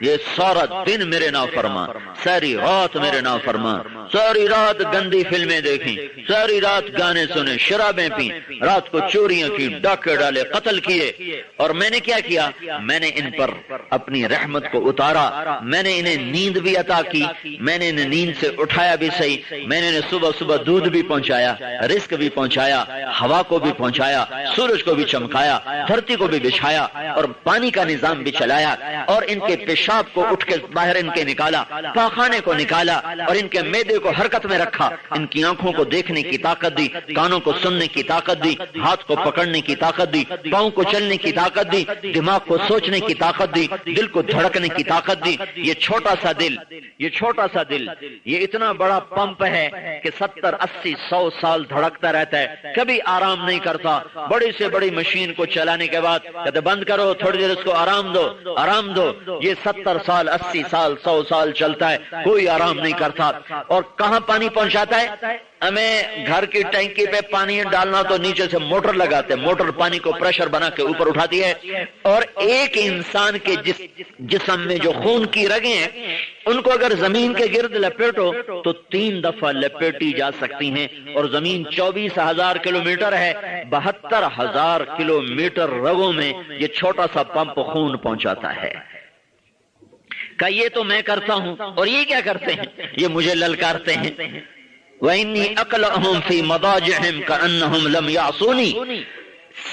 یہ سارا دن میرے نافرمان، ساری رات میرے نافرمان، ساری رات گندی فلمیں دیکھیں، ساری رات گانے سنے، شرابیں پیں، رات کو چوریاں کی، ڈاکے ڈالے، قتل کیے، اور میں نے کیا کیا؟ میں نے ان پر اپنی رحمت کو اتارا، میں نے انہیں نیند بھی عطا کی، میں نے انہیں نیند سے اٹھایا بھی صحیح، میں نے انہیں صبح صبح دودھ بھی پہنچایا، رزق بھی پہنچایا، ہوا کو بھی پہنچایا، سورج کو بھی چمکایا، دھرتی کو بھی بچھایا، اور پانی کا نظام بھی چلایا، اور ان کے پیشاب کو اٹھ کے باہر ان کے نکالا، پاخانے کو نکالا، اور ان کے معدے کو حرکت میں رکھا، ان کی آنکھوں کو دیکھنے کی طاقت دی، کانوں کو سننے کی طاقت دی، ہاتھ کو پکڑنے کی طاقت دی، پاؤں کو چلنے کی طاقت دی، دماغ کو سوچنے کی طاقت دی، دل کو دھڑکنے کی طاقت دی۔ یہ چھوٹا سا دل، یہ چھوٹا سا دل، یہ اتنا بڑا پمپ ہے کہ 70 80 100 سال دھڑکتا رہتا ہے، کبھی آرام نہیں کرتا۔ بڑی سے بڑی مشین کو چلانے کے بعد کہتے بند کرو، تھوڑی دیر اس کو آرام دو، آرام دو۔ یہ 70 سال 80 سال 100 سال چلتا ہے، کوئی آرام نہیں کرتا۔ اور کہاں پانی پہنچاتا ہے؟ ہمیں گھر کی ٹینکی پہ پانی ڈالنا تو نیچے سے موٹر لگاتے، موٹر پانی کو پریشر بنا کے اوپر اٹھاتی ہے، اور ایک انسان کے جسم میں جو خون کی رگیں ہیں ان کو اگر زمین کے گرد لپیٹو تو 3 دفعہ لپیٹی جا سکتی ہیں، اور زمین 24,000 کلومیٹر ہے، 72,000 کلومیٹر رگوں میں یہ چھوٹا سا پمپ خون پہنچاتا ہے۔ کہ یہ تو میں کرتا ہوں، اور یہ کیا کرتے ہیں؟ یہ مجھے للکارتے ہیں۔ وَإِنِّي أَقْلَعُهُمْ فِي مَضَاجِعِهِمْ كَأَنَّهُمْ لَمْ يَعْصُونِي،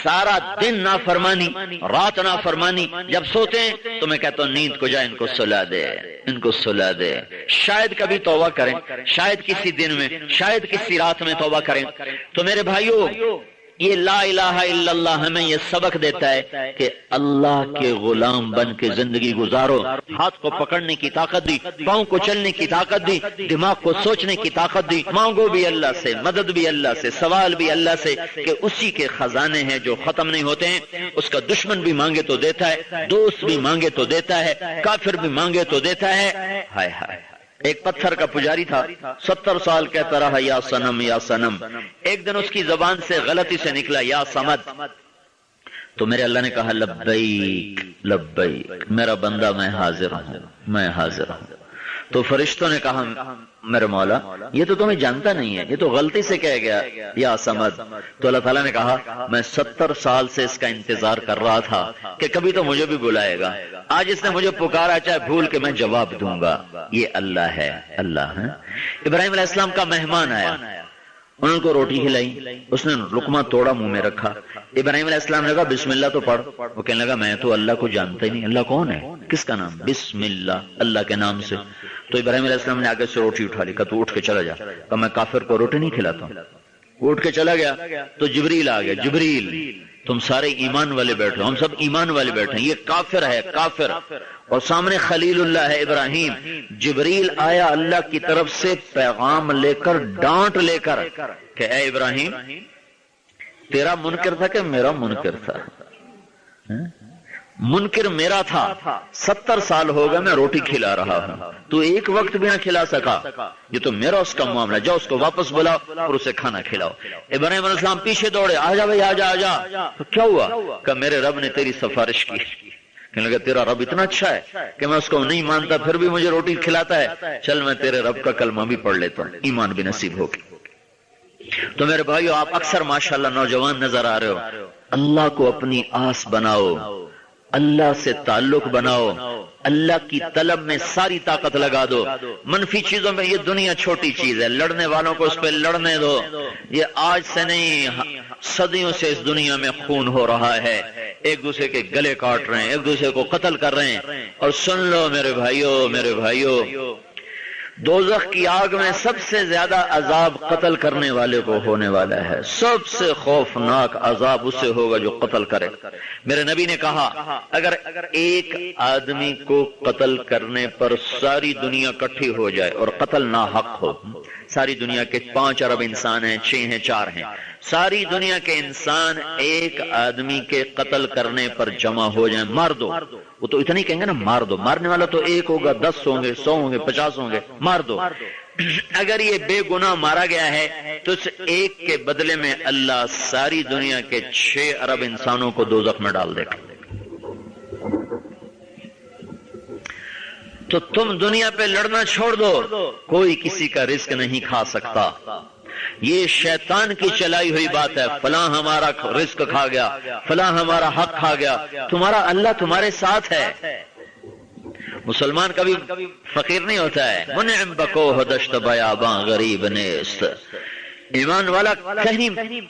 سارا دن نافرمانی، رات نافرمانی، جب سوتے ہیں تو میں کہتا ہوں نیند کو جائے، ان کو سلا دے، ان کو سلا دے، شاید کبھی توبہ کریں، شاید کسی دن میں، شاید کسی رات میں توبہ کریں۔ تو میرے بھائیو، یہ لا الہ الا اللہ ہمیں یہ سبق دیتا ہے کہ اللہ کے غلام بن کے زندگی گزارو۔ ہاتھ کو پکڑنے کی طاقت دی، پاؤں کو چلنے کی طاقت دی، دماغ کو سوچنے کی طاقت دی، مانگو بھی اللہ سے، مدد بھی اللہ سے، سوال بھی اللہ سے، کہ اسی کے خزانے ہیں جو ختم نہیں ہوتے ہیں۔ اس کا دشمن بھی مانگے تو دیتا ہے، دوست بھی مانگے تو دیتا ہے، کافر بھی مانگے تو دیتا ہے۔ ہائے ہائے، ایک پتھر کا پجاری تھا، 70 سال کہتا رہا یا صنم یا صنم۔ ایک دن اس کی زبان سے غلطی سے نکلا یا صمد، تو میرے اللہ نے کہا لبیک لبیک، میرا بندہ میں حاضر ہوں، میں حاضر ہوں۔ تو فرشتوں نے کہا میرے مولا یہ تو تمہیں جانتا نہیں ہے، یہ تو غلطی سے کہہ گیا یا صمد۔ تو اللہ تعالیٰ نے کہا میں 70 سال سے اس کا انتظار کر رہا تھا کہ کبھی تو مجھے بھی بلائے گا، آج اس نے مجھے پکارا، چاہے بھول کے میں جواب دوں گا۔ یہ اللہ ہے، اللہ ہے۔ ابراہیم علیہ السلام کا مہمان آیا، انہوں کو روٹی کھلائی، اس نے لقمہ توڑا، منہ میں رکھا۔ ابراہیم علیہ السلام نے کہا بسم اللہ تو پڑھ۔ وہ کہنے لگا میں تو اللہ کو جانتا ہی نہیں، اللہ کون ہے، کس کا نام؟ بسم اللہ، اللہ کے نام سے۔ تو ابراہیم علیہ السلام نے آگے سے روٹی اٹھا لی، کہا تو اٹھ کے چلا جا۔ کہا میں کافر کو روٹی نہیں کھلاتا ہوں۔ وہ اٹھ کے چلا گیا تو جبریل آ گیا، جبریل تم سارے ایمان والے بیٹھو، ہم سب ایمان والے بیٹھے ہیں، یہ کافر ہے کافر، اور سامنے خلیل اللہ ہے ابراہیم۔ جبریل آیا اللہ کی طرف سے پیغام لے کر، ڈانٹ لے کر کہ اے ابراہیم تیرا منکر تھا کہ میرا منکر تھا؟ منکر میرا تھا، 70 سال ہو گئے میں روٹی کھلا رہا ہوں، تو ایک وقت بھی نہ کھلا سکا، یہ تو میرا اس کا معاملہ، جاؤ اس کو واپس بلاؤ اور اسے کھانا کھلاؤ۔ ابراہیم علیہ السلام پیچھے دوڑے، آجا بھائی آجا آجا۔ تو کیا ہوا؟ کہ میرے رب نے تیری سفارش کی۔ کہنے لگا تیرا رب اتنا اچھا ہے کہ میں اس کو نہیں مانتا پھر بھی مجھے روٹی کھلاتا ہے، چل میں تیرے رب کا کلمہ بھی پڑھ لیتا ہوں، ایمان بھی نصیب ہوگی۔ تو میرے بھائیو، آپ اکثر ماشاءاللہ نوجوان نظر آ رہے ہو، اللہ کو اپنی آس بناؤ، اللہ سے تعلق بناؤ، اللہ کی طلب میں ساری طاقت لگا دو۔ منفی چیزوں میں یہ دنیا چھوٹی چیز ہے، لڑنے والوں کو اس پہ لڑنے دو، یہ آج سے نہیں صدیوں سے اس دنیا میں خون ہو رہا ہے، ایک دوسرے کے گلے کاٹ رہے ہیں، ایک دوسرے کو قتل کر رہے ہیں۔ اور سن لو میرے بھائیو، میرے بھائیو، دوزخ کی آگ میں سب سے زیادہ عذاب قتل کرنے والے کو ہونے والا ہے، سب سے خوفناک عذاب اسے ہوگا جو قتل کرے۔ میرے نبی نے کہا اگر ایک آدمی کو قتل کرنے پر ساری دنیا اکٹھی ہو جائے اور قتل ناحق ہو، ساری دنیا کے 5 ارب انسان ہیں، 6 ہیں، 4 ہیں، ساری دنیا کے انسان ایک آدمی کے قتل کرنے پر جمع ہو جائیں، مار دو، وہ تو اتنا ہی کہیں گے نا مار دو، مارنے والا تو ایک ہوگا، 10 ہوں گے، 100 ہوں گے، 50 ہوں گے، مار دو۔ اگر یہ بے گناہ مارا گیا ہے تو اس ایک کے بدلے میں اللہ ساری دنیا کے 6 ارب انسانوں کو دوزخ میں ڈال دے گا۔ تو تم دنیا پہ لڑنا چھوڑ دو، کوئی کسی کا رزق نہیں کھا سکتا، یہ شیطان کی چلائی ہوئی بات ہے، فلاں ہمارا رزق کھا گیا، فلاں ہمارا حق کھا گیا، تمہارا اللہ تمہارے ساتھ ہے۔ مسلمان کبھی فقیر نہیں ہوتا ہے، منعم بکوہ دشت بیاباں غریب نیست۔ ایمان والا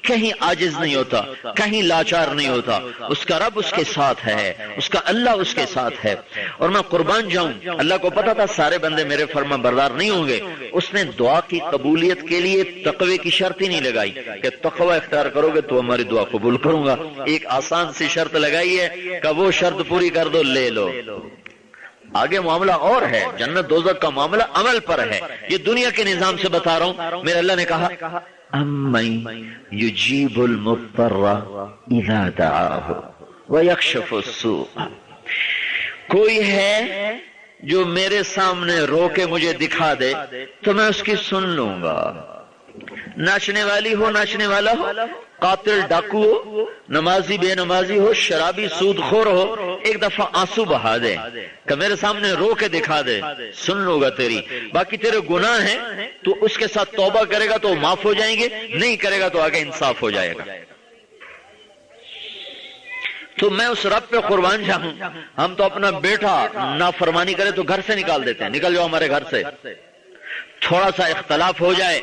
کہیں عاجز نہیں ہوتا، کہیں لاچار نہیں ہوتا، اس کا رب اس کے ساتھ ہے، اس کا اللہ اس کے ساتھ ہے۔ اور میں قربان جاؤں، اللہ کو پتا تھا سارے بندے میرے فرما بردار نہیں ہوں گے، اس نے دعا کی قبولیت کے لیے تقوی کی شرط ہی نہیں لگائی کہ تقوی اختیار کرو گے تو ہماری دعا قبول کروں گا، ایک آسان سی شرط لگائی ہے کہ وہ شرط پوری کر دو لے لو۔ آگے معاملہ اور ہے، جنت دوزخ کا معاملہ عمل پر ہے، یہ دنیا کے نظام سے بتا رہا ہوں۔ میرے اللہ نے کہا امن یجیب المضطر اذا دعاہ ویکشف السوء، کوئی ہے جو میرے سامنے رو کے مجھے دکھا دے تو میں اس کی سن لوں گا، ناچنے والی ہو، ناچنے والا ہو، قاتل ڈاکو ہو، نمازی بے نمازی ہو، شرابی سود خور ہو، ایک دفعہ آنسو بہا دے کہ میرے سامنے رو کے دکھا دے، سن لوں گا تیری۔ باقی تیرے گناہ ہیں تو اس کے ساتھ توبہ کرے گا تو معاف ہو جائیں گے، نہیں کرے گا تو آگے انصاف ہو جائے گا۔ تو میں اس رب پہ قربان جاؤں، ہم تو اپنا بیٹا نافرمانی کرے تو گھر سے نکال دیتے ہیں، نکل جاؤ ہمارے گھر سے، تھوڑا سا اختلاف ہو جائے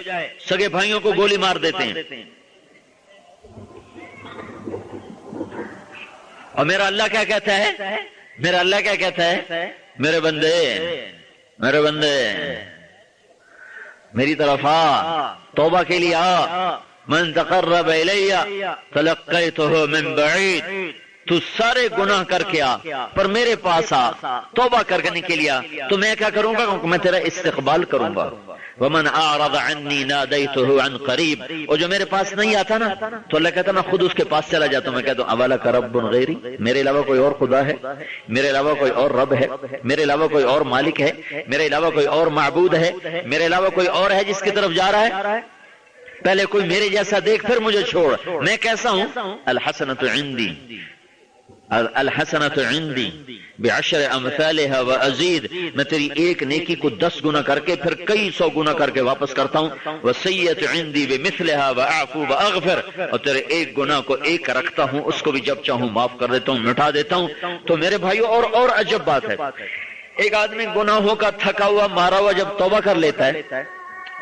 سگے بھائیوں کو گولی مار دیتے ہیں۔ اور میرا اللہ کیا کہتا ہے؟ میرا اللہ کیا کہتا ہے؟ میرے بندے، میرے بندے میری طرف آ، توبہ کے لیے آ، من تقرب الی تلقیتہ من بعید، تو سارے گناہ کر کے آ پر میرے پاس آ، توبہ کرنے کے لیے آ، تو میں کیا کروں گا؟ میں تیرا استقبال کروں گا. ومن اعرض عنی نادیتہ عن قریب، اور جو میرے پاس نہیں آتا نا تو اللہ کہتا میں خود اس کے پاس چلا جاتا ہوں. میں کہتا ہوں اولک رب غیری، میرے علاوہ کوئی اور خدا ہے؟ میرے علاوہ کوئی اور رب ہے؟ میرے علاوہ کوئی اور مالک ہے؟ میرے علاوہ کوئی اور معبود ہے؟ میرے علاوہ کوئی اور ہے جس کی طرف جا رہا ہے؟ پہلے کوئی میرے جیسا دیکھ پھر مجھے چھوڑ. میں کیسا ہوں؟ الحسنۃ عندی، الحسنۃ عندی بعشر امثالها وازید، میں تیری ایک نیکی کو 10 گنا کر کے پھر کئی 100 گنا کر کے واپس کرتا ہوں. والسیئۃ عندی بمثلها واعفو واغفر، اور تیرے ایک گناہ کو ایک رکھتا ہوں، اس کو بھی جب چاہوں معاف کر دیتا ہوں، مٹا دیتا ہوں. تو میرے بھائیو اور عجب بات ہے، ایک آدمی گناہوں کا تھکا ہوا مارا ہوا جب توبہ کر لیتا ہے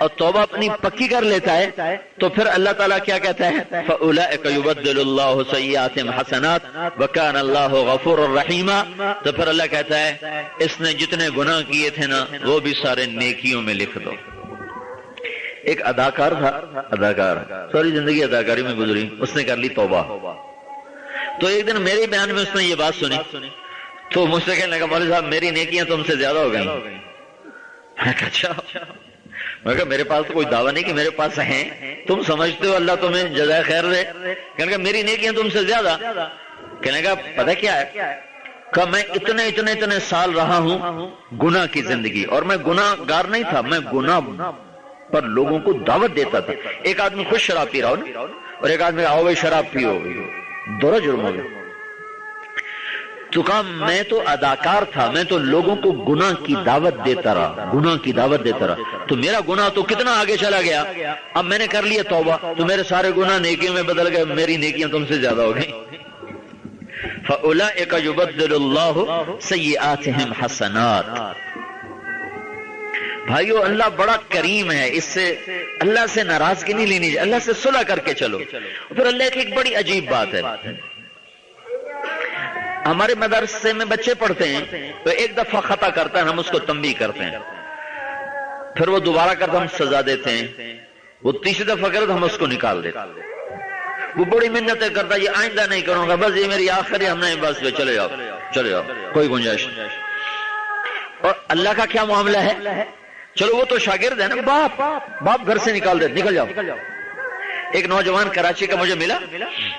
اور توبہ اپنی پکی کر لیتا ہے تو پھر اللہ تعالیٰ کیا کہتا ہے؟ فَأُولَئِكَ يُبَدِّلُ اللَّهُ سَيِّئَاتِهِمْ حَسَنَاتٍ وَكَانَ اللَّهُ غَفُورًا رَحِيمًا. تو پھر اللہ کہتا ہے اس نے جتنے گناہ کیے تھے نا وہ بھی سارے نیکیوں میں لکھ دو. ایک اداکار تھا، اداکار ساری زندگی اداکاری میں گزری، اس نے کر لی توبہ. تو ایک دن میرے بیان میں اس نے یہ بات سنی تو مجھ سے کہنے لگا مولوی صاحب میری نیکیاں تم سے زیادہ ہو گئیں. میں کہا اچھا؟ میں کہا میرے پاس تو کوئی دعویٰ نہیں کہ میرے پاس ہیں، تم سمجھتے ہو اللہ تمہیں جزائے خیر دے. کہنے لگا میری نیکیاں تم سے زیادہ. کہنے لگا پتہ کیا ہے کہ میں اتنے سال رہا ہوں گناہ کی زندگی، اور میں گناہ گار نہیں تھا، میں گناہ پر لوگوں کو دعوت دیتا تھا. ایک آدمی خود شراب پی رہا ہو نا اور ایک آدمی آؤ بھائی شراب پیو، دونوں جرم ہو گئے. تو کہا میں تو اداکار تھا، میں تو لوگوں کو گناہ کی دعوت دیتا رہا، گناہ کی دعوت دیتا رہا، تو میرا گناہ تو کتنا آگے چلا گیا. اب میں نے کر لیا توبہ تو میرے سارے گناہ نیکیوں میں بدل گئے، میری نیکیاں تم سے زیادہ ہو گئیں. فَأُولَئِكَ يُبَدِّلُ اللَّهُ سَيِّئَاتِهِمْ حَسَنَاتٍ. بھائیو اللہ بڑا کریم ہے، اس سے اللہ سے ناراضگی نہیں لینی چاہیے، اللہ سے صلح کر کے چلو. پھر اللہ کی ایک بڑی عجیب بات ہے، ہمارے مدرسے میں بچے پڑھتے ہیں تو ایک دفعہ خطا کرتا ہے ہم اس کو تنبیہ کرتے ہیں، پھر وہ دوبارہ کرتا ہم سزا دیتے ہیں، وہ تیسری دفعہ کرے تو ہم اس کو نکال دیتے ہیں. وہ بڑی منتیں کرتا ہے یہ آئندہ نہیں کروں گا، بس یہ میری آخری، ہم نے بس چلے جاؤ چلے جاؤ، کوئی گنجائش. اور اللہ کا کیا معاملہ ہے؟ چلو وہ تو شاگرد ہے نا، باپ گھر سے نکال دے، نکل جاؤ. ایک نوجوان کراچی کا مجھے ملا،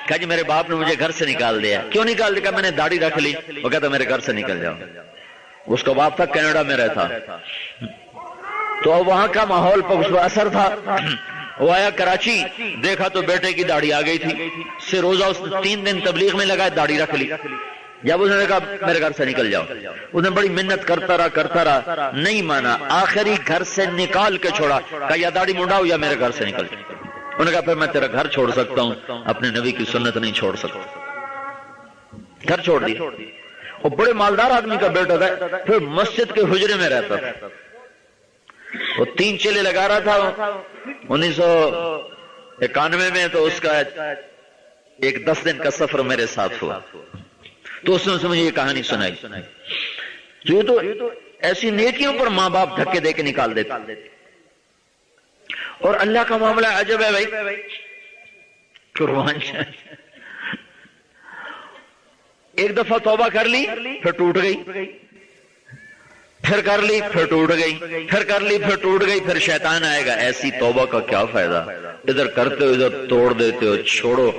کہا جی میرے باپ نے مجھے گھر سے نکال دیا. کیوں نکال دیا؟ میں نے داڑھی رکھ لی. وہ کہتا میرے گھر سے نکل جاؤ. اس کا باپ تھا کینیڈا میں رہتا، تو وہاں کا ماحول پر اس پر اثر تھا. وہ آیا کراچی، دیکھا تو بیٹے کی داڑھی آ گئی تھی، سے روزہ اس نے 3 دن تبلیغ میں لگا، داڑھی رکھ لی. جب اس نے کہا میرے گھر سے نکل جاؤ، اس نے بڑی منت کرتا رہا، نہیں مانا، آخری گھر سے نکال کے چھوڑا. کہا یا داڑھی منڈاؤ یا میرے گھر سے نکل جاؤ. انہوں نے کہا پھر میں تیرا گھر چھوڑ سکتا ہوں، اپنے نبی کی سنت نہیں چھوڑ سکتا. گھر چھوڑ دیا. اور بڑے مالدار آدمی کا بیٹا تھا، پھر مسجد کے حجرے میں رہتا تھا. وہ 3 چیلے لگا رہا تھا 1991 میں، تو اس کا ایک 10 دن کا سفر میرے ساتھ ہوا. تو اس نے مجھے یہ کہانی سنائی. یہ تو ایسی نیکیوں پر ماں باپ دھکے دے کے نکال دیتے. اور اللہ کا معاملہ عجب ہے بھائی، قربان. ایک دفعہ توبہ کر لی پھر ٹوٹ گئی، پھر کر لی پھر ٹوٹ گئی، پھر کر لی پھر ٹوٹ گئی. پھر شیطان آئے گا، ایسی توبہ کا کیا فائدہ، ادھر کرتے ہو ادھر توڑ دیتے ہو، چھوڑو،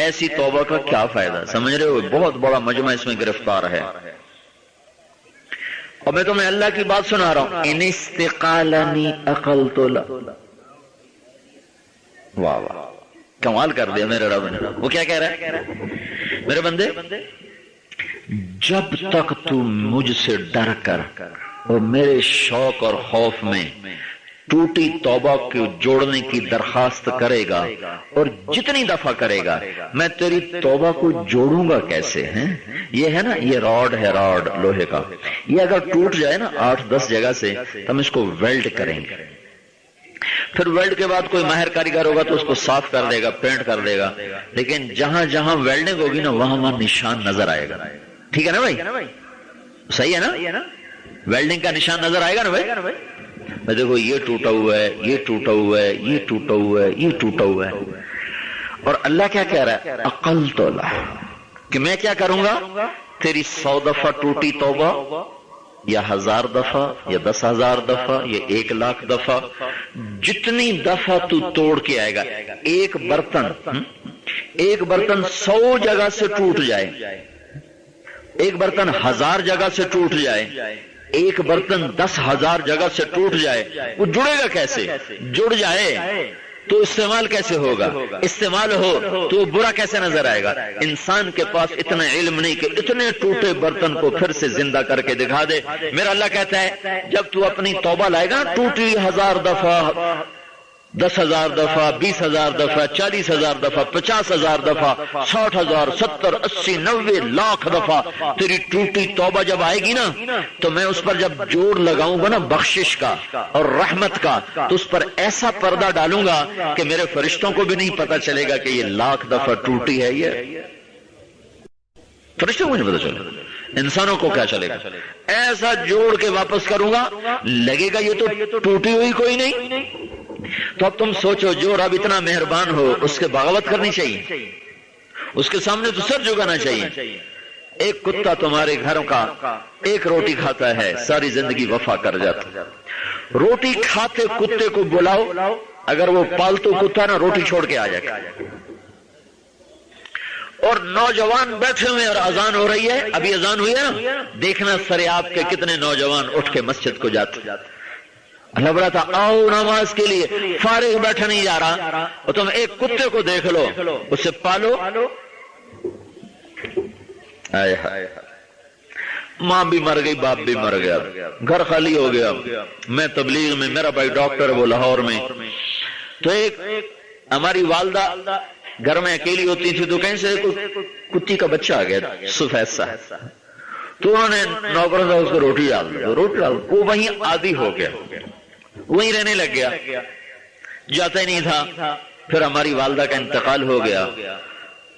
ایسی توبہ کا کیا فائدہ. سمجھ رہے ہو؟ بہت بڑا مجمع اس میں گرفتار ہے. اور میں تمہیں اللہ کی بات سنا رہا ہوں، ان استقالنی عقلت له. واہ واہ، کمال کر دیا میرے رب نے. وہ کیا کہہ رہا ہے؟ میرے بندے جب تک تو مجھ سے ڈر کر اور میرے شوق اور خوف میں ٹوٹی توبہ کو جوڑنے کی درخواست کرے گا اور جتنی دفعہ کرے گا میں تیری توبہ کو جوڑوں گا کیسے ہیں. یہ ہے نا، یہ راڈ ہے، راڈ لوہے کا، یہ اگر ٹوٹ جائے نا 8-10 جگہ سے تو ہم اس کو ویلڈ کریں گے. پھر ویلڈ کے بعد کوئی ماہر کاریگر ہوگا تو اس کو صاف کر دے گا، پینٹ کر دے گا، لیکن جہاں جہاں ویلڈنگ ہوگی نا وہاں وہاں نشان نظر آئے گا. ٹھیک ہے نا بھائی؟ صحیح ہے نا؟ ویلڈنگ کا نشان نظر آئے گا نا بھائی؟ میں دیکھو یہ ٹوٹا ہوا ہے، یہ ٹوٹا ہوا ہے، یہ ٹوٹا ہوا ہے، یہ ٹوٹا ہوا ہے. اور اللہ کیا کہہ رہا ہے؟ عقل تو لا کہ میں کیا کروں گا، تیری 100 دفعہ ٹوٹی توبہ یا 1000 دفعہ یا 10,000 دفعہ یا 1,00,000 دفعہ، جتنی دفعہ تو توڑ کے آئے گا. ایک برتن 100 جگہ سے ٹوٹ جائے، ایک برتن 1000 جگہ سے ٹوٹ جائے، ایک برتن 10,000 جگہ سے ٹوٹ جائے، وہ جڑے گا کیسے؟ جڑ جائے تو استعمال کیسے ہوگا؟ استعمال ہو تو برا کیسے نظر آئے گا؟ انسان کے پاس اتنا علم نہیں کہ اتنے ٹوٹے برتن کو پھر سے زندہ کر کے دکھا دے. میرا اللہ کہتا ہے جب تو اپنی توبہ لائے گا، ٹوٹی 1000 دفعہ، 10,000 دفعہ، 20,000 دفعہ، 40,000 دفعہ، 50,000 دفعہ، 60,000، 70، 80، 90 لاکھ دفعہ تیری ٹوٹی توبہ جب آئے گی نا، تو میں اس پر جب جوڑ لگاؤں گا نا بخشش کا اور رحمت کا، تو اس پر ایسا پردہ ڈالوں گا کہ میرے فرشتوں کو بھی نہیں پتا چلے گا کہ یہ لاکھ دفعہ ٹوٹی ہے. یہ فرشتوں کو نہیں پتا چلے گا، انسانوں کو کیا چلے گا؟ ایسا جوڑ کے واپس کروں گا، لگے گا یہ تو ٹوٹی ہوئی کوئی نہیں. تو اب تم سوچو، جو رب اتنا مہربان ہو اس کے بغاوت کرنی چاہیے، اس کے سامنے تو سر جھکانا چاہیے. ایک کتا تمہارے گھروں کا ایک روٹی کھاتا ہے، ساری زندگی وفا کر جاتا. روٹی کھاتے کتے کو بلاؤ، اگر وہ پالتو کتا نا روٹی چھوڑ کے آ جائے گا. اور نوجوان بیٹھے ہوئے اور اذان ہو رہی ہے، ابھی اذان ہوئی ہے نا، دیکھنا سرے آپ کے کتنے نوجوان اٹھ کے مسجد کو جاتے. اللہ بڑا تھا آؤ نماز کے لیے، فارغ بیٹھا نہیں جا رہا. اور تم ایک کتے کو دیکھ لو، اسے پالو، ماں بھی مر گئی، باپ بھی مر گیا، گھر خالی ہو گیا. میں تبلیغ میں، میرا بھائی ڈاکٹر ہے وہ لاہور میں، تو ایک ہماری والدہ گھر میں اکیلی ہوتی تھی، تو کہیں سے کتی کا بچہ آ گیا سفید سا، تو انہوں نے نوکر سے اس کو روٹی ڈال دی، وہ وہیں عادی ہو گیا، وہیں رہنے لگ گیا، جاتا ہی نہیں تھا. پھر ہماری والدہ کا انتقال ہو گیا،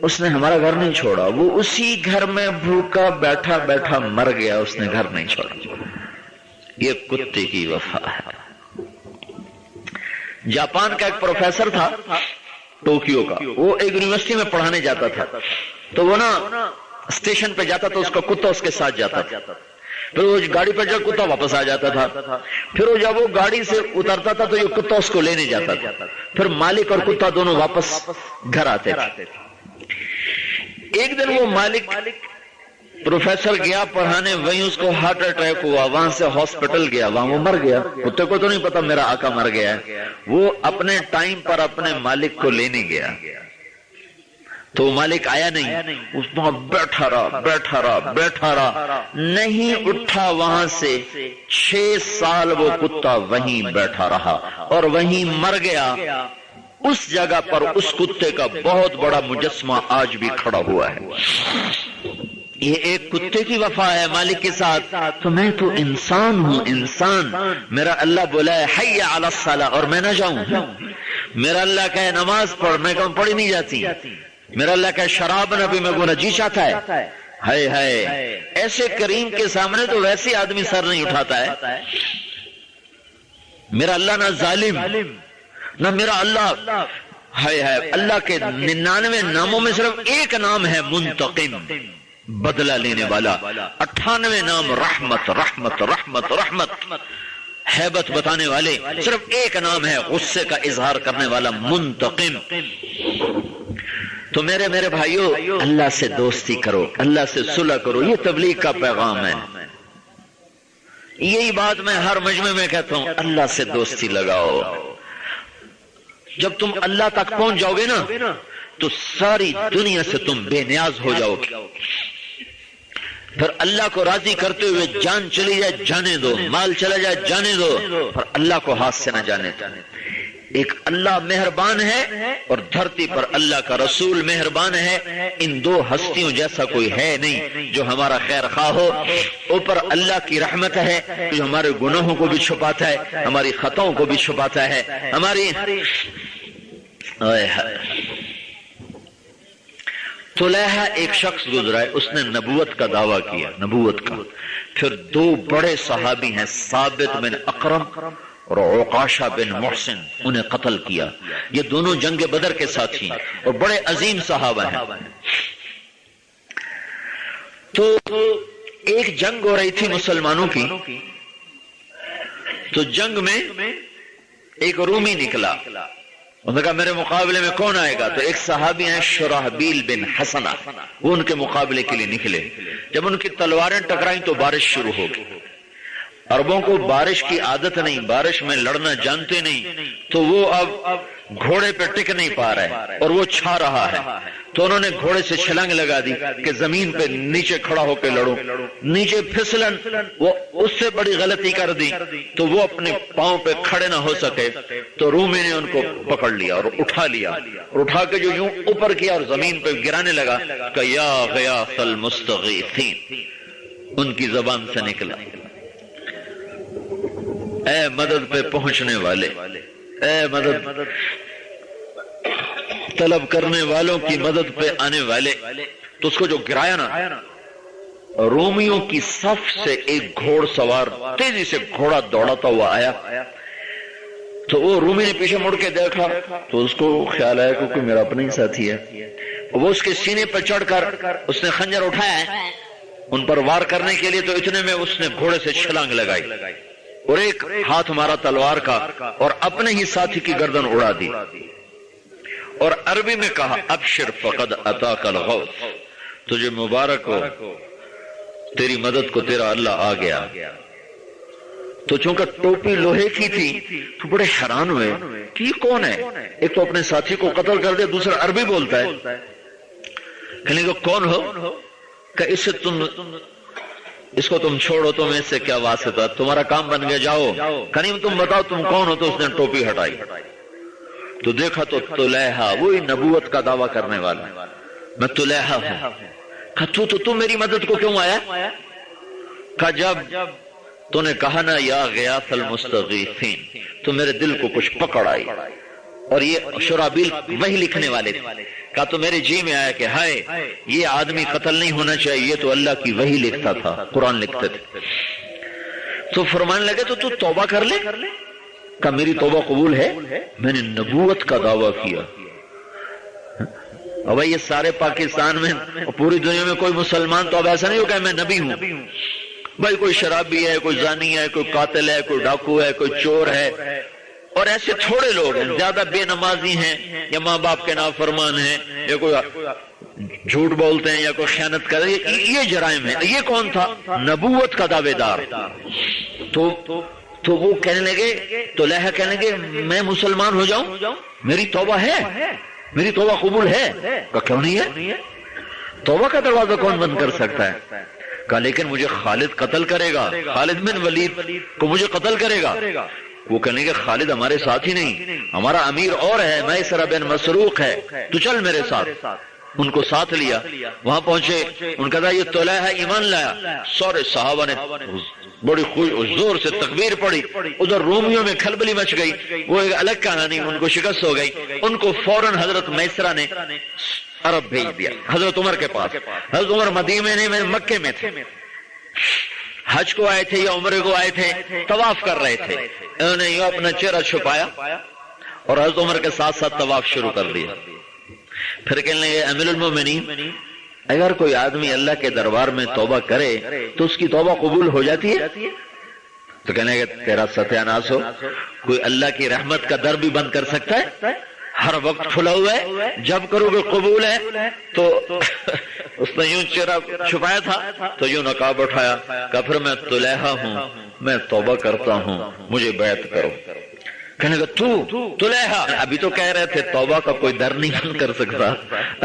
اس نے ہمارا گھر نہیں چھوڑا، وہ اسی گھر میں بھوکا بیٹھا بیٹھا مر گیا، اس نے گھر نہیں چھوڑا. یہ کتے کی وفا ہے. جاپان کا ایک پروفیسر تھا ٹوکیو کا، وہ ایک یونیورسٹی میں پڑھانے جاتا تھا، تو وہ نا اسٹیشن پہ جاتا تو اس کا کتا اس کے ساتھ جاتا تھا. پھر وہ گاڑی پہ جب کتا واپس آ جاتا تھا، پھر وہ جب وہ گاڑی سے اترتا تھا تو یہ کتا اس کو لینے جاتا تھا. پھر مالک اور کتا دونوں واپس گھر آتے تھے. ایک دن وہ مالک پروفیسر گیا پڑھانے، وہیں اس کو ہارٹ اٹیک ہوا، وہاں سے ہاسپٹل گیا، وہاں وہ مر گیا. کتے کو تو نہیں پتا میرا آقا مر گیا ہے، وہ اپنے ٹائم پر اپنے مالک کو لینے گیا، تو مالک آیا نہیں، اس وہاں بیٹھا رہا نہیں اٹھا وہاں سے. 6 سال وہ کتا وہیں بیٹھا رہا اور وہیں مر گیا. اس جگہ پر اس کتے کا بہت بڑا مجسمہ آج بھی کھڑا ہوا ہے. یہ ایک کتے کی وفا ہے مالک کے ساتھ. تو میں تو انسان ہوں، انسان. میرا اللہ بولا ہے حی علی الصلاۃ، اور میں نہ جاؤں. میرا اللہ کہے نماز پڑھ، میں کہوں پڑھی نہیں جاتی. میرا اللہ کہے شراب نہ پی، میں کہوں جی چاہتا ہے. ہے ایسے کریم کے سامنے تو ویسے آدمی سر نہیں اٹھاتا ہے. میرا اللہ نہ ظالم نہ میرا اللہ ہے. اللہ کے 99 ناموں میں صرف ایک نام ہے منتقم، بدلہ لینے والا. 98 نام رحمت رحمت رحمت رحمت، ہیبت بتانے والے. صرف ایک نام ہے غصے کا اظہار کرنے والا، منتقم. تو میرے بھائیو، اللہ سے دوستی کرو، اللہ سے صلح کرو. یہ تبلیغ کا پیغام ہے. یہی بات میں ہر مجمع میں کہتا ہوں، اللہ سے دوستی لگاؤ. جب تم اللہ تک پہنچ جاؤ گے نا تو ساری دنیا سے تم بے نیاز ہو جاؤ گے. پھر اللہ کو راضی کرتے ہوئے جان چلی جائے جانے دو، مال چلا جائے جانے دو، پر اللہ کو ہاتھ سے نہ جانے دو. ایک اللہ مہربان ہے اور دھرتی پر اللہ کا رسول مہربان ہے. ان دو ہستیوں جیسا کوئی ہے نہیں جو ہمارا خیر خواہ ہو. اوپر اللہ کی رحمت ہے جو ہمارے گناہوں کو بھی چھپاتا ہے, ہماری خطاؤں کو بھی چھپاتا ہے, ہماری طلحہ ایک شخص گزرا ہے, اس نے نبوت کا دعویٰ کیا, نبوت کا. پھر دو بڑے صحابی ہیں ثابت بن اقرم اور عکاشہ بن محسن, انہیں قتل کیا. یہ دونوں جنگ بدر کے ساتھی ہیں اور بڑے عظیم صحابہ ہیں. تو ایک جنگ ہو رہی تھی مسلمانوں کی, تو جنگ میں ایک رومی نکلا. انہوں نے کہا میرے مقابلے میں کون آئے گا؟ تو ایک صحابی ہیں شرحبیل بن حسنہ, وہ ان کے مقابلے کے لیے نکلے. جب ان کی تلواریں ٹکرائیں تو بارش شروع ہو گئی. عربوں کو بارش کی عادت نہیں, بارش میں لڑنا جانتے نہیں, تو وہ اب گھوڑے پہ ٹک نہیں پا رہے اور وہ چھا رہا ہے. تو انہوں نے گھوڑے سے چھلانگ لگا دی کہ زمین پہ نیچے کھڑا ہو کے لڑو. نیچے پھسلن, وہ اس سے بڑی غلطی کر دی تو وہ اپنے پاؤں پہ کھڑے نہ ہو سکے. تو رومی نے ان کو پکڑ لیا اور اٹھا لیا, اور اٹھا کے جو یوں اوپر کیا اور زمین پہ گرانے لگا کہ یا غیاث المستغیثین, ان کی زبان سے نکلا اے مدد پہ پہنچنے والے, اے مدد طلب کرنے والوں کی مدد پہ آنے والے. تو اس کو جو گرایا نا, رومیوں کی صف سے ایک گھوڑ سوار تیزی سے گھوڑا دوڑاتا ہوا آیا. تو وہ رومی نے پیچھے مڑ کے دیکھا تو اس کو خیال آیا کہ کوئی میرا اپنا ہی ساتھی ہے. وہ اس کے سینے پر چڑھ کر اس نے خنجر اٹھایا ہے ان پر وار کرنے کے لیے. تو اتنے میں اس نے گھوڑے سے چھلانگ لگائی اور ایک ہاتھ مارا تلوار کا اور اپنے ہی ساتھی کی گردن اڑا دی, اور عربی میں کہا ابشر فقد اتاک الغوث, تجھے مبارک ہو, تیری مدد کو تیرا اللہ آ گیا. تو چونکہ ٹوپی لوہے کی تھی تو بڑے حیران ہوئے کہ یہ کون ہے. ایک تو اپنے ساتھی کو قتل کر دیا, دوسرا عربی بولتا ہے. کہنے کو کون ہو؟ کہ اس کو تم چھوڑو, تم اس سے کیا واسطہ, تمہارا کام بن گیا, جاؤ. کنیم تم بتاؤ تم کون ہو. تو اس نے ٹوپی ہٹائی تو دیکھا تو طلحہ, وہی نبوت کا دعویٰ کرنے والا, میں طلحہ ہوں. کہا تو میری مدد کو کیوں آیا؟ کہا جب تو نے کہا نا یا غیاث المستغیثین, تو میرے دل کو کچھ پکڑ آئی. اور یہ شرحبیل وہی لکھنے والے تھے. کہا تو میرے جی میں آیا کہ ہائے یہ آدمی قتل نہیں ہونا چاہیے, یہ تو اللہ کی وحی لکھتا تھا, قرآن لکھتے تھے. تو فرمانے لگے تو توبہ کر لے. کہا میری توبہ قبول ہے, میں نے نبوت کا دعویٰ کیا. اب یہ سارے پاکستان میں پوری دنیا میں کوئی مسلمان تو اب ایسا نہیں ہو کہ میں نبی ہوں. بھائی کوئی شرابی ہے, کوئی زانی ہے, کوئی قاتل ہے, کوئی ڈاکو ہے, کوئی چور ہے, اور ایسے تھوڑے لوگ ہیں. زیادہ بے نمازی ہیں یا ماں باپ کے نافرمان ہیں یا کوئی جھوٹ بولتے ہیں یا کوئی خیانت کر رہے, یہ جرائم ہے. یہ کون تھا؟ نبوت کا دعوے دار. تو وہ کہنے لگے, طلحہ کہنے لگے میں مسلمان ہو جاؤں, میری توبہ ہے, میری توبہ قبول ہے. کہا کیوں نہیں ہے؟ توبہ کا دروازہ کون بند کر سکتا ہے؟ کہا لیکن مجھے خالد قتل کرے گا, خالد بن ولید کو مجھے قتل کرے گا. وہ کہنے کہ خالد ہمارے ساتھ ہی نہیں, ہمارا امیر اور ہے, میسر بن مسروق ہے, تو چل میرے ساتھ. ان کو ساتھ لیا, وہاں پہنچے, ان کا یہ طلحہ ایمان لایا. سارے صحابہ نے بڑی زور سے تکبیر پڑی. ادھر رومیوں میں کھلبلی مچ گئی, وہ ایک الگ کہانی, ان کو شکست ہو گئی. ان کو فوراً حضرت میسرہ نے عرب بھیج دیا حضرت عمر کے پاس. حضرت عمر مدینے میں مکے میں تھے, حج کو آئے تھے یا عمرے کو آئے تھے, طواف کر رہے تھے. انہوں نے یہ اپنا چہرہ چھپایا اور حضرت عمر کے ساتھ ساتھ طواف شروع کر دیا. پھر کہنے لگے امیر المومنین, اگر کوئی آدمی اللہ کے دربار میں توبہ کرے تو اس کی توبہ قبول ہو جاتی ہے؟ تو کہنے لگے تیرا ستیہ ناس ہو, کوئی اللہ کی رحمت کا در بھی بند کر سکتا ہے؟ ہر وقت کھلا ہوا ہے, جب کرو گے قبول ہے. تو اس نے یوں چہرہ چھپایا تھا تو یوں نقاب اٹھایا, کہا پھر میں طلحہ ہوں, میں توبہ کرتا ہوں, مجھے بیعت کرو. کہنے لگا تو طلحہ، ابھی تو کہہ رہے تھے توبہ کا کوئی در نہیں کر سکتا،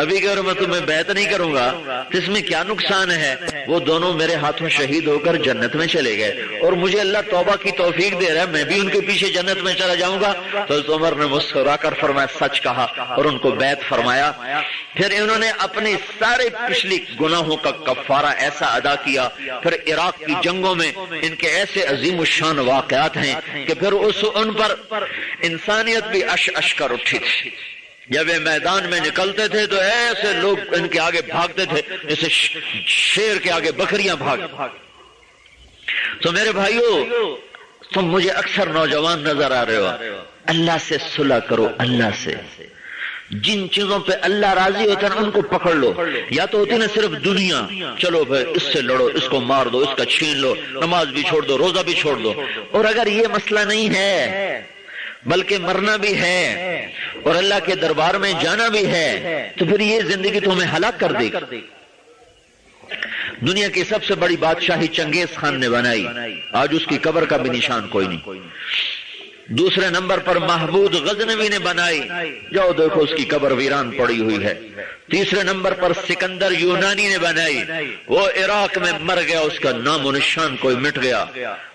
ابھی کہہ رہا میں تمہیں بیعت نہیں کروں گا، تو اس میں کیا نقصان ہے؟ وہ دونوں میرے ہاتھوں شہید ہو کر جنت میں چلے گئے اور مجھے اللہ توبہ کی توفیق دے رہا ہے، میں بھی ان کے پیچھے جنت میں چلا جاؤں گا؟ تو عمر نے مسکرا کر فرمایا سچ کہا اور ان کو بیعت فرمایا۔ پھر انہوں نے اپنی سارے پچھلی گناہوں کا کفارہ ایسا ادا کیا۔ پھر عراق کی جنگوں میں ان کے ایسے عظیم الشان واقعات ہیں کہ پھر ان پر انسانیت بھی اش کر اٹھی تھی۔ جب یہ میدان میں نکلتے تھے تو ایسے لوگ ان کے آگے بھاگتے تھے جیسے شیر کے آگے بکریاں بھاگ۔ تو میرے بھائیو، تم مجھے اکثر نوجوان نظر آ رہے ہو، اللہ سے صلح کرو، اللہ سے جن چیزوں پہ اللہ راضی ہوتا ہے ان کو پکڑ لو۔ یا تو ہوتی نا صرف دنیا، چلو بھائی اس سے لڑو، اس کو مار دو، اس کا چھین لو، نماز بھی چھوڑ دو، روزہ بھی چھوڑ دو۔ اور اگر یہ مسئلہ نہیں ہے بلکہ مرنا بھی ہے اور اللہ کے دربار میں جانا بھی ہے تو پھر یہ زندگی تمہیں ہلاک کر دے گی۔ دنیا کی سب سے بڑی بادشاہی چنگیز خان نے بنائی، آج اس کی قبر کا بھی نشان کوئی نہیں۔ دوسرے نمبر پر محمود غزنوی نے بنائی، جاؤ دیکھو اس کی قبر ویران پڑی ہوئی ہے۔ تیسرے نمبر پر سکندر یونانی نے بنائی، وہ عراق میں مر گیا، اس کا نام و نشان کوئی مٹ گیا۔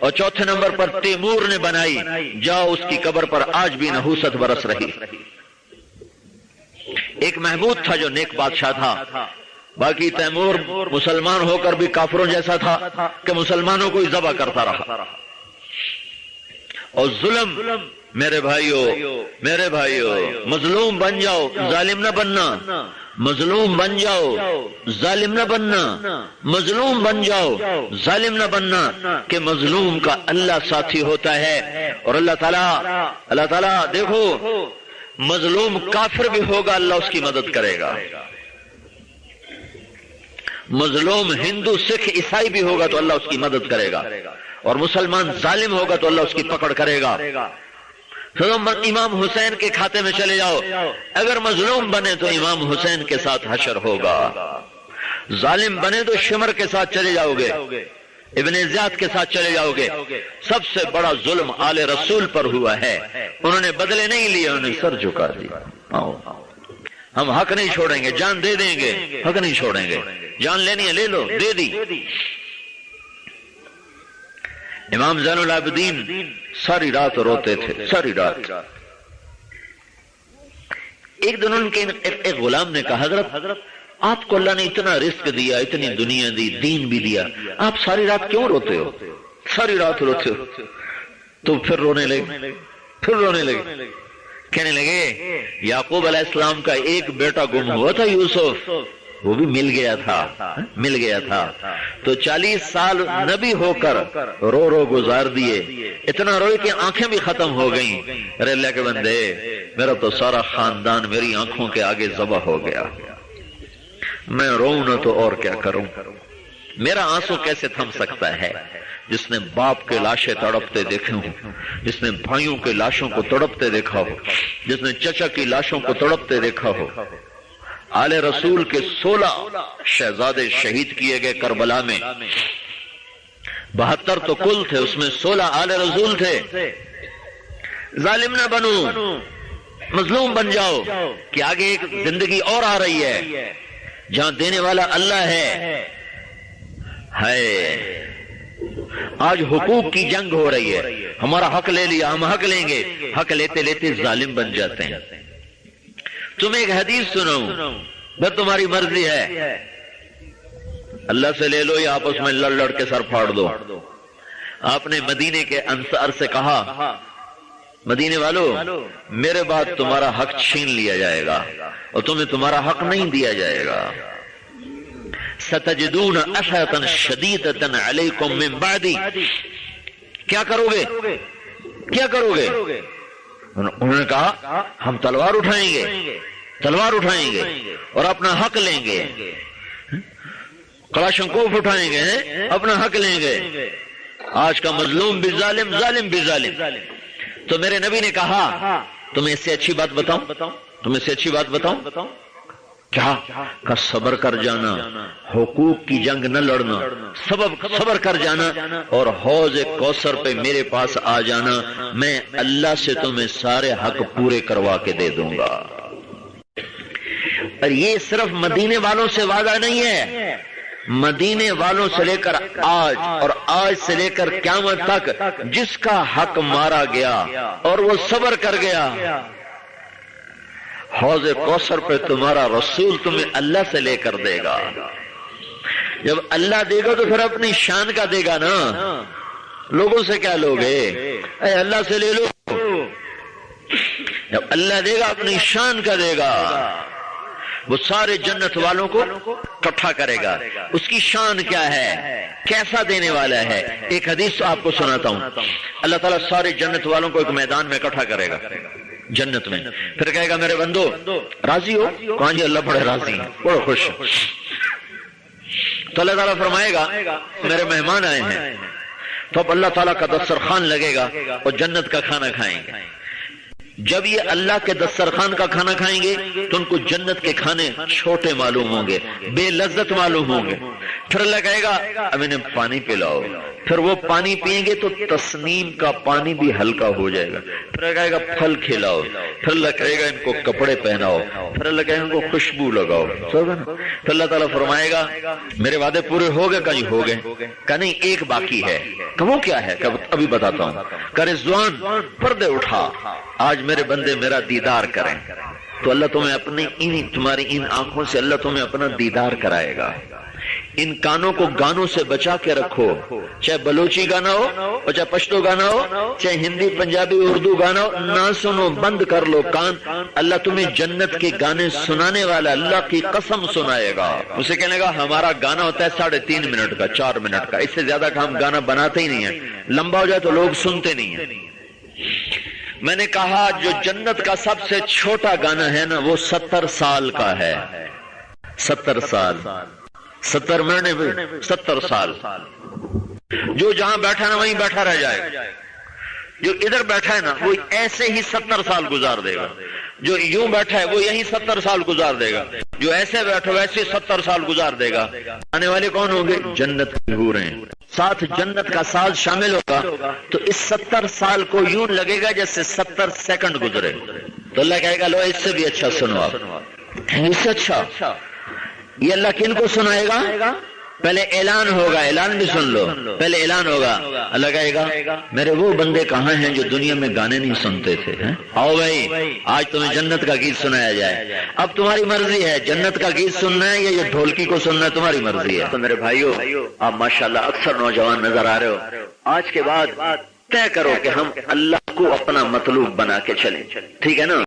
اور چوتھے نمبر پر تیمور نے بنائی، جاؤ اس کی قبر پر آج بھی نحوست برس رہی۔ ایک محمود تھا جو نیک بادشاہ تھا، باقی تیمور مسلمان ہو کر بھی کافروں جیسا تھا کہ مسلمانوں کو ہی ذبح کرتا رہا۔ اور ظلم، میرے بھائیو مظلوم بن جاؤ، ظالم نہ بننا، مظلوم بن جاؤ، ظالم نہ بننا، مظلوم بن جاؤ، ظالم نہ بننا، کہ مظلوم کا اللہ ساتھی ہوتا ہے۔ اور اللہ تعالیٰ دیکھو، مظلوم کافر بھی ہوگا اللہ اس کی مدد کرے گا، مظلوم ہندو سکھ عیسائی بھی ہوگا تو اللہ اس کی مدد کرے گا، اور مسلمان ظالم ہوگا تو اللہ اس کی پکڑ کرے گا۔ امام حسین کے کھاتے میں چلے جاؤ، اگر مظلوم بنے تو امام حسین کے ساتھ حشر ہوگا، ظالم بنے تو شمر کے ساتھ چلے جاؤ گے، ابن زیاد کے ساتھ چلے جاؤ گے۔ سب سے بڑا ظلم آل رسول پر ہوا ہے، انہوں نے بدلے نہیں لیے، انہوں نے سر جھکا دیا۔ ہم حق نہیں چھوڑیں گے، جان دے دیں گے، حق نہیں چھوڑیں گے، جان لینی ہے لے لو، دے دی۔ امام زین العابدین ساری رات روتے تھے، ساری رات۔ ایک دن ان کے ایک غلام نے کہا، حضرت آپ کو اللہ نے اتنا رزق دیا، اتنی دنیا دی، دین بھی دیا، آپ ساری رات کیوں روتے ہو؟ ساری رات روتے ہو؟ تو پھر رونے لگے، کہنے لگے یعقوب علیہ السلام کا ایک بیٹا گم ہوا تھا، یوسف، وہ بھی مل گیا تھا، تو 40 سال نبی ہو کر رو گزار دیے، اتنا روئے کہ آنکھیں بھی ختم ہو گئیں۔ ارے اللہ کے بندے، میرا تو سارا خاندان میری آنکھوں کے آگے ذبح ہو گیا، میں روؤں نہ تو اور کیا کروں؟ میرا آنسو کیسے تھم سکتا ہے؟ جس نے باپ کے لاشیں تڑپتے دیکھے ہوں، جس نے بھائیوں کے لاشوں کو تڑپتے دیکھا ہو، جس نے چچا کی لاشوں کو تڑپتے دیکھا ہو۔ آل رسول کے 16 شہزادے شہید کیے گئے کربلا میں، 72 تو کل تھے، اس میں 16 آل رسول تھے۔ ظالم نہ بنو، مظلوم بن جاؤ کہ آگے ایک زندگی اور آ رہی ہے جہاں دینے والا اللہ ہے۔ آج حقوق کی جنگ ہو رہی ہے، ہمارا حق لے لیا، ہم حق لیں گے، حق لیتے لیتے ظالم بن جاتے ہیں۔ تم ایک حدیث سنو، بس تمہاری مرضی ہے، اللہ سے لے لو یا آپس میں لڑ کے سر پھاڑ دو۔ آپ نے مدینے کے انصار سے کہا، مدینے والو، میرے بعد تمہارا حق چھین لیا جائے گا اور تمہیں تمہارا حق نہیں دیا جائے گا۔ ستجدون اشعة شدیدة علیکم من بعدی، کیا کرو گے؟ انہوں نے کہا ہم تلوار اٹھائیں گے اور اپنا حق لیں گے، کلاشنکوف اٹھائیں گے، اپنا حق لیں گے۔ آج کا مظلوم بھی ظالم، ظالم بھی ظالم۔ تو میرے نبی نے کہا تمہیں اس سے اچھی بات بتاؤں، کیا کا صبر کر جانا، حقوق کی جنگ نہ لڑنا، صبر کر جانا، اور حوض کوثر پہ میرے پاس آ جانا، میں اللہ سے تمہیں سارے حق پورے کروا کے دے دوں گا۔ اور یہ صرف مدینے والوں سے وعدہ نہیں ہے، مدینے والوں سے لے کر آج اور آج سے لے کر قیامت تک جس کا حق مارا گیا اور وہ صبر کر گیا، حوض کوثر پہ تمہارا رسول تمہیں اللہ سے لے کر دے گا۔ جب اللہ دے گا تو پھر اپنی شان کا دے گا نا، لوگوں سے کیا لوگے، اے اللہ سے لے لو۔ جب اللہ دے گا اپنی شان کا دے گا، وہ سارے جنت والوں کو اکٹھا کرے گا۔ اس کی شان کیا ہے، کیسا دینے والا ہے؟ ایک حدیث آپ کو سناتا ہوں۔ اللہ تعالیٰ سارے جنت والوں کو ایک میدان میں اکٹھا کرے گا جنت میں، پھر کہے گا میرے بندو راضی ہو؟ کہاں جی اللہ بڑے راضی ہیں، بڑے خوش۔ تو اللہ تعالیٰ فرمائے گا میرے مہمان آئے ہیں، تو اب اللہ تعالیٰ کا دسترخوان لگے گا اور جنت کا کھانا کھائیں گے۔ جب یہ اللہ کے دسترخوان کا کھانا کھائیں گے تو ان کو جنت کے کھانے چھوٹے معلوم ہوں گے، بے لذت معلوم ہوں گے۔ پھر اللہ کہے گا اب انہیں پانی پلاؤ، پھر وہ پانی پیئیں گے تو تسنیم کا پانی بھی ہلکا ہو جائے گا۔ پھر اللہ کہے گا پھل کھلاؤ، پھر اللہ کہے گا ان کو کپڑے پہناؤ، پھر اللہ کہے گا ان کو خوشبو لگاؤ۔ پھر اللہ تعالیٰ فرمائے گا میرے وعدے پورے ہو گئے؟ کہیں ہو گئے؟ کہ نہیں ایک باقی ہے۔ کہ وہ کیا ہے؟ کہ ابھی بتاتا ہوں۔ کہ رضوان پردے اٹھا، آج میرے بندے میرا دیدار کریں۔ تو اللہ تمہیں اپنی تمہاری ان آنکھوں سے اللہ تمہیں اپنا دیدار کرائے گا۔ ان کانوں کو گانوں سے بچا کے رکھو، چاہے بلوچی گانا ہو اور چاہے پشتو گانا ہو، چاہے ہندی پنجابی اردو گانا ہو، نہ سنو، بند کر لو کان۔ اللہ تمہیں جنت کے گانے سنانے والا، اللہ کی قسم سنائے گا۔ اسے کہنے گا ہمارا گانا ہوتا ہے 3.5 منٹ کا، 4 منٹ کا، اس سے زیادہ کا ہم گانا بناتے ہی نہیں ہیں، لمبا ہو جائے تو لوگ سنتے نہیں ہیں۔ میں نے کہا جو جنت کا سب سے چھوٹا گانا ہے نا وہ 70 سال کا ہے۔ 70 سال، 70 منٹ 70 سال۔ جو جہاں بیٹھا نا وہیں بیٹھا رہ جائے گا، جو ادھر بیٹھا ہے نا وہ ایسے ہی 70 سال گزار دے گا، جو یوں بیٹھا ہے وہ یہیں 70 سال گزار دے گا، جو ایسے بیٹھا ویسے 70 سال گزار دے گا۔ آنے والے کون ہوں گے؟ جنت کی حوریں، ساتھ جنت کا ساز شامل ہوگا، تو اس 70 سال کو یوں لگے گا جیسے 70 سیکنڈ گزرے۔ تو اللہ کہے گا لو اس سے بھی اچھا سنو، آپ اس سے اچھا۔ یہ اللہ کن کو سنائے گا؟ پہلے اعلان ہوگا، اعلان بھی سن لو، پہلے اعلان ہوگا، اللہ کہے گا میرے وہ بندے کہاں ہیں جو دنیا میں گانے نہیں سنتے تھے؟ آؤ بھائی آج تمہیں جنت کا گیت سنایا جائے۔ اب تمہاری مرضی ہے جنت کا گیت سننا ہے یا یہ ڈھولکی کو سننا ہے، تمہاری مرضی ہے۔ تو میرے بھائیو آپ ماشاءاللہ اکثر نوجوان نظر آ رہے ہو، آج کے بعد طے کرو کہ ہم اللہ کو اپنا مطلوب بنا کے چلیں، ٹھیک ہے نا؟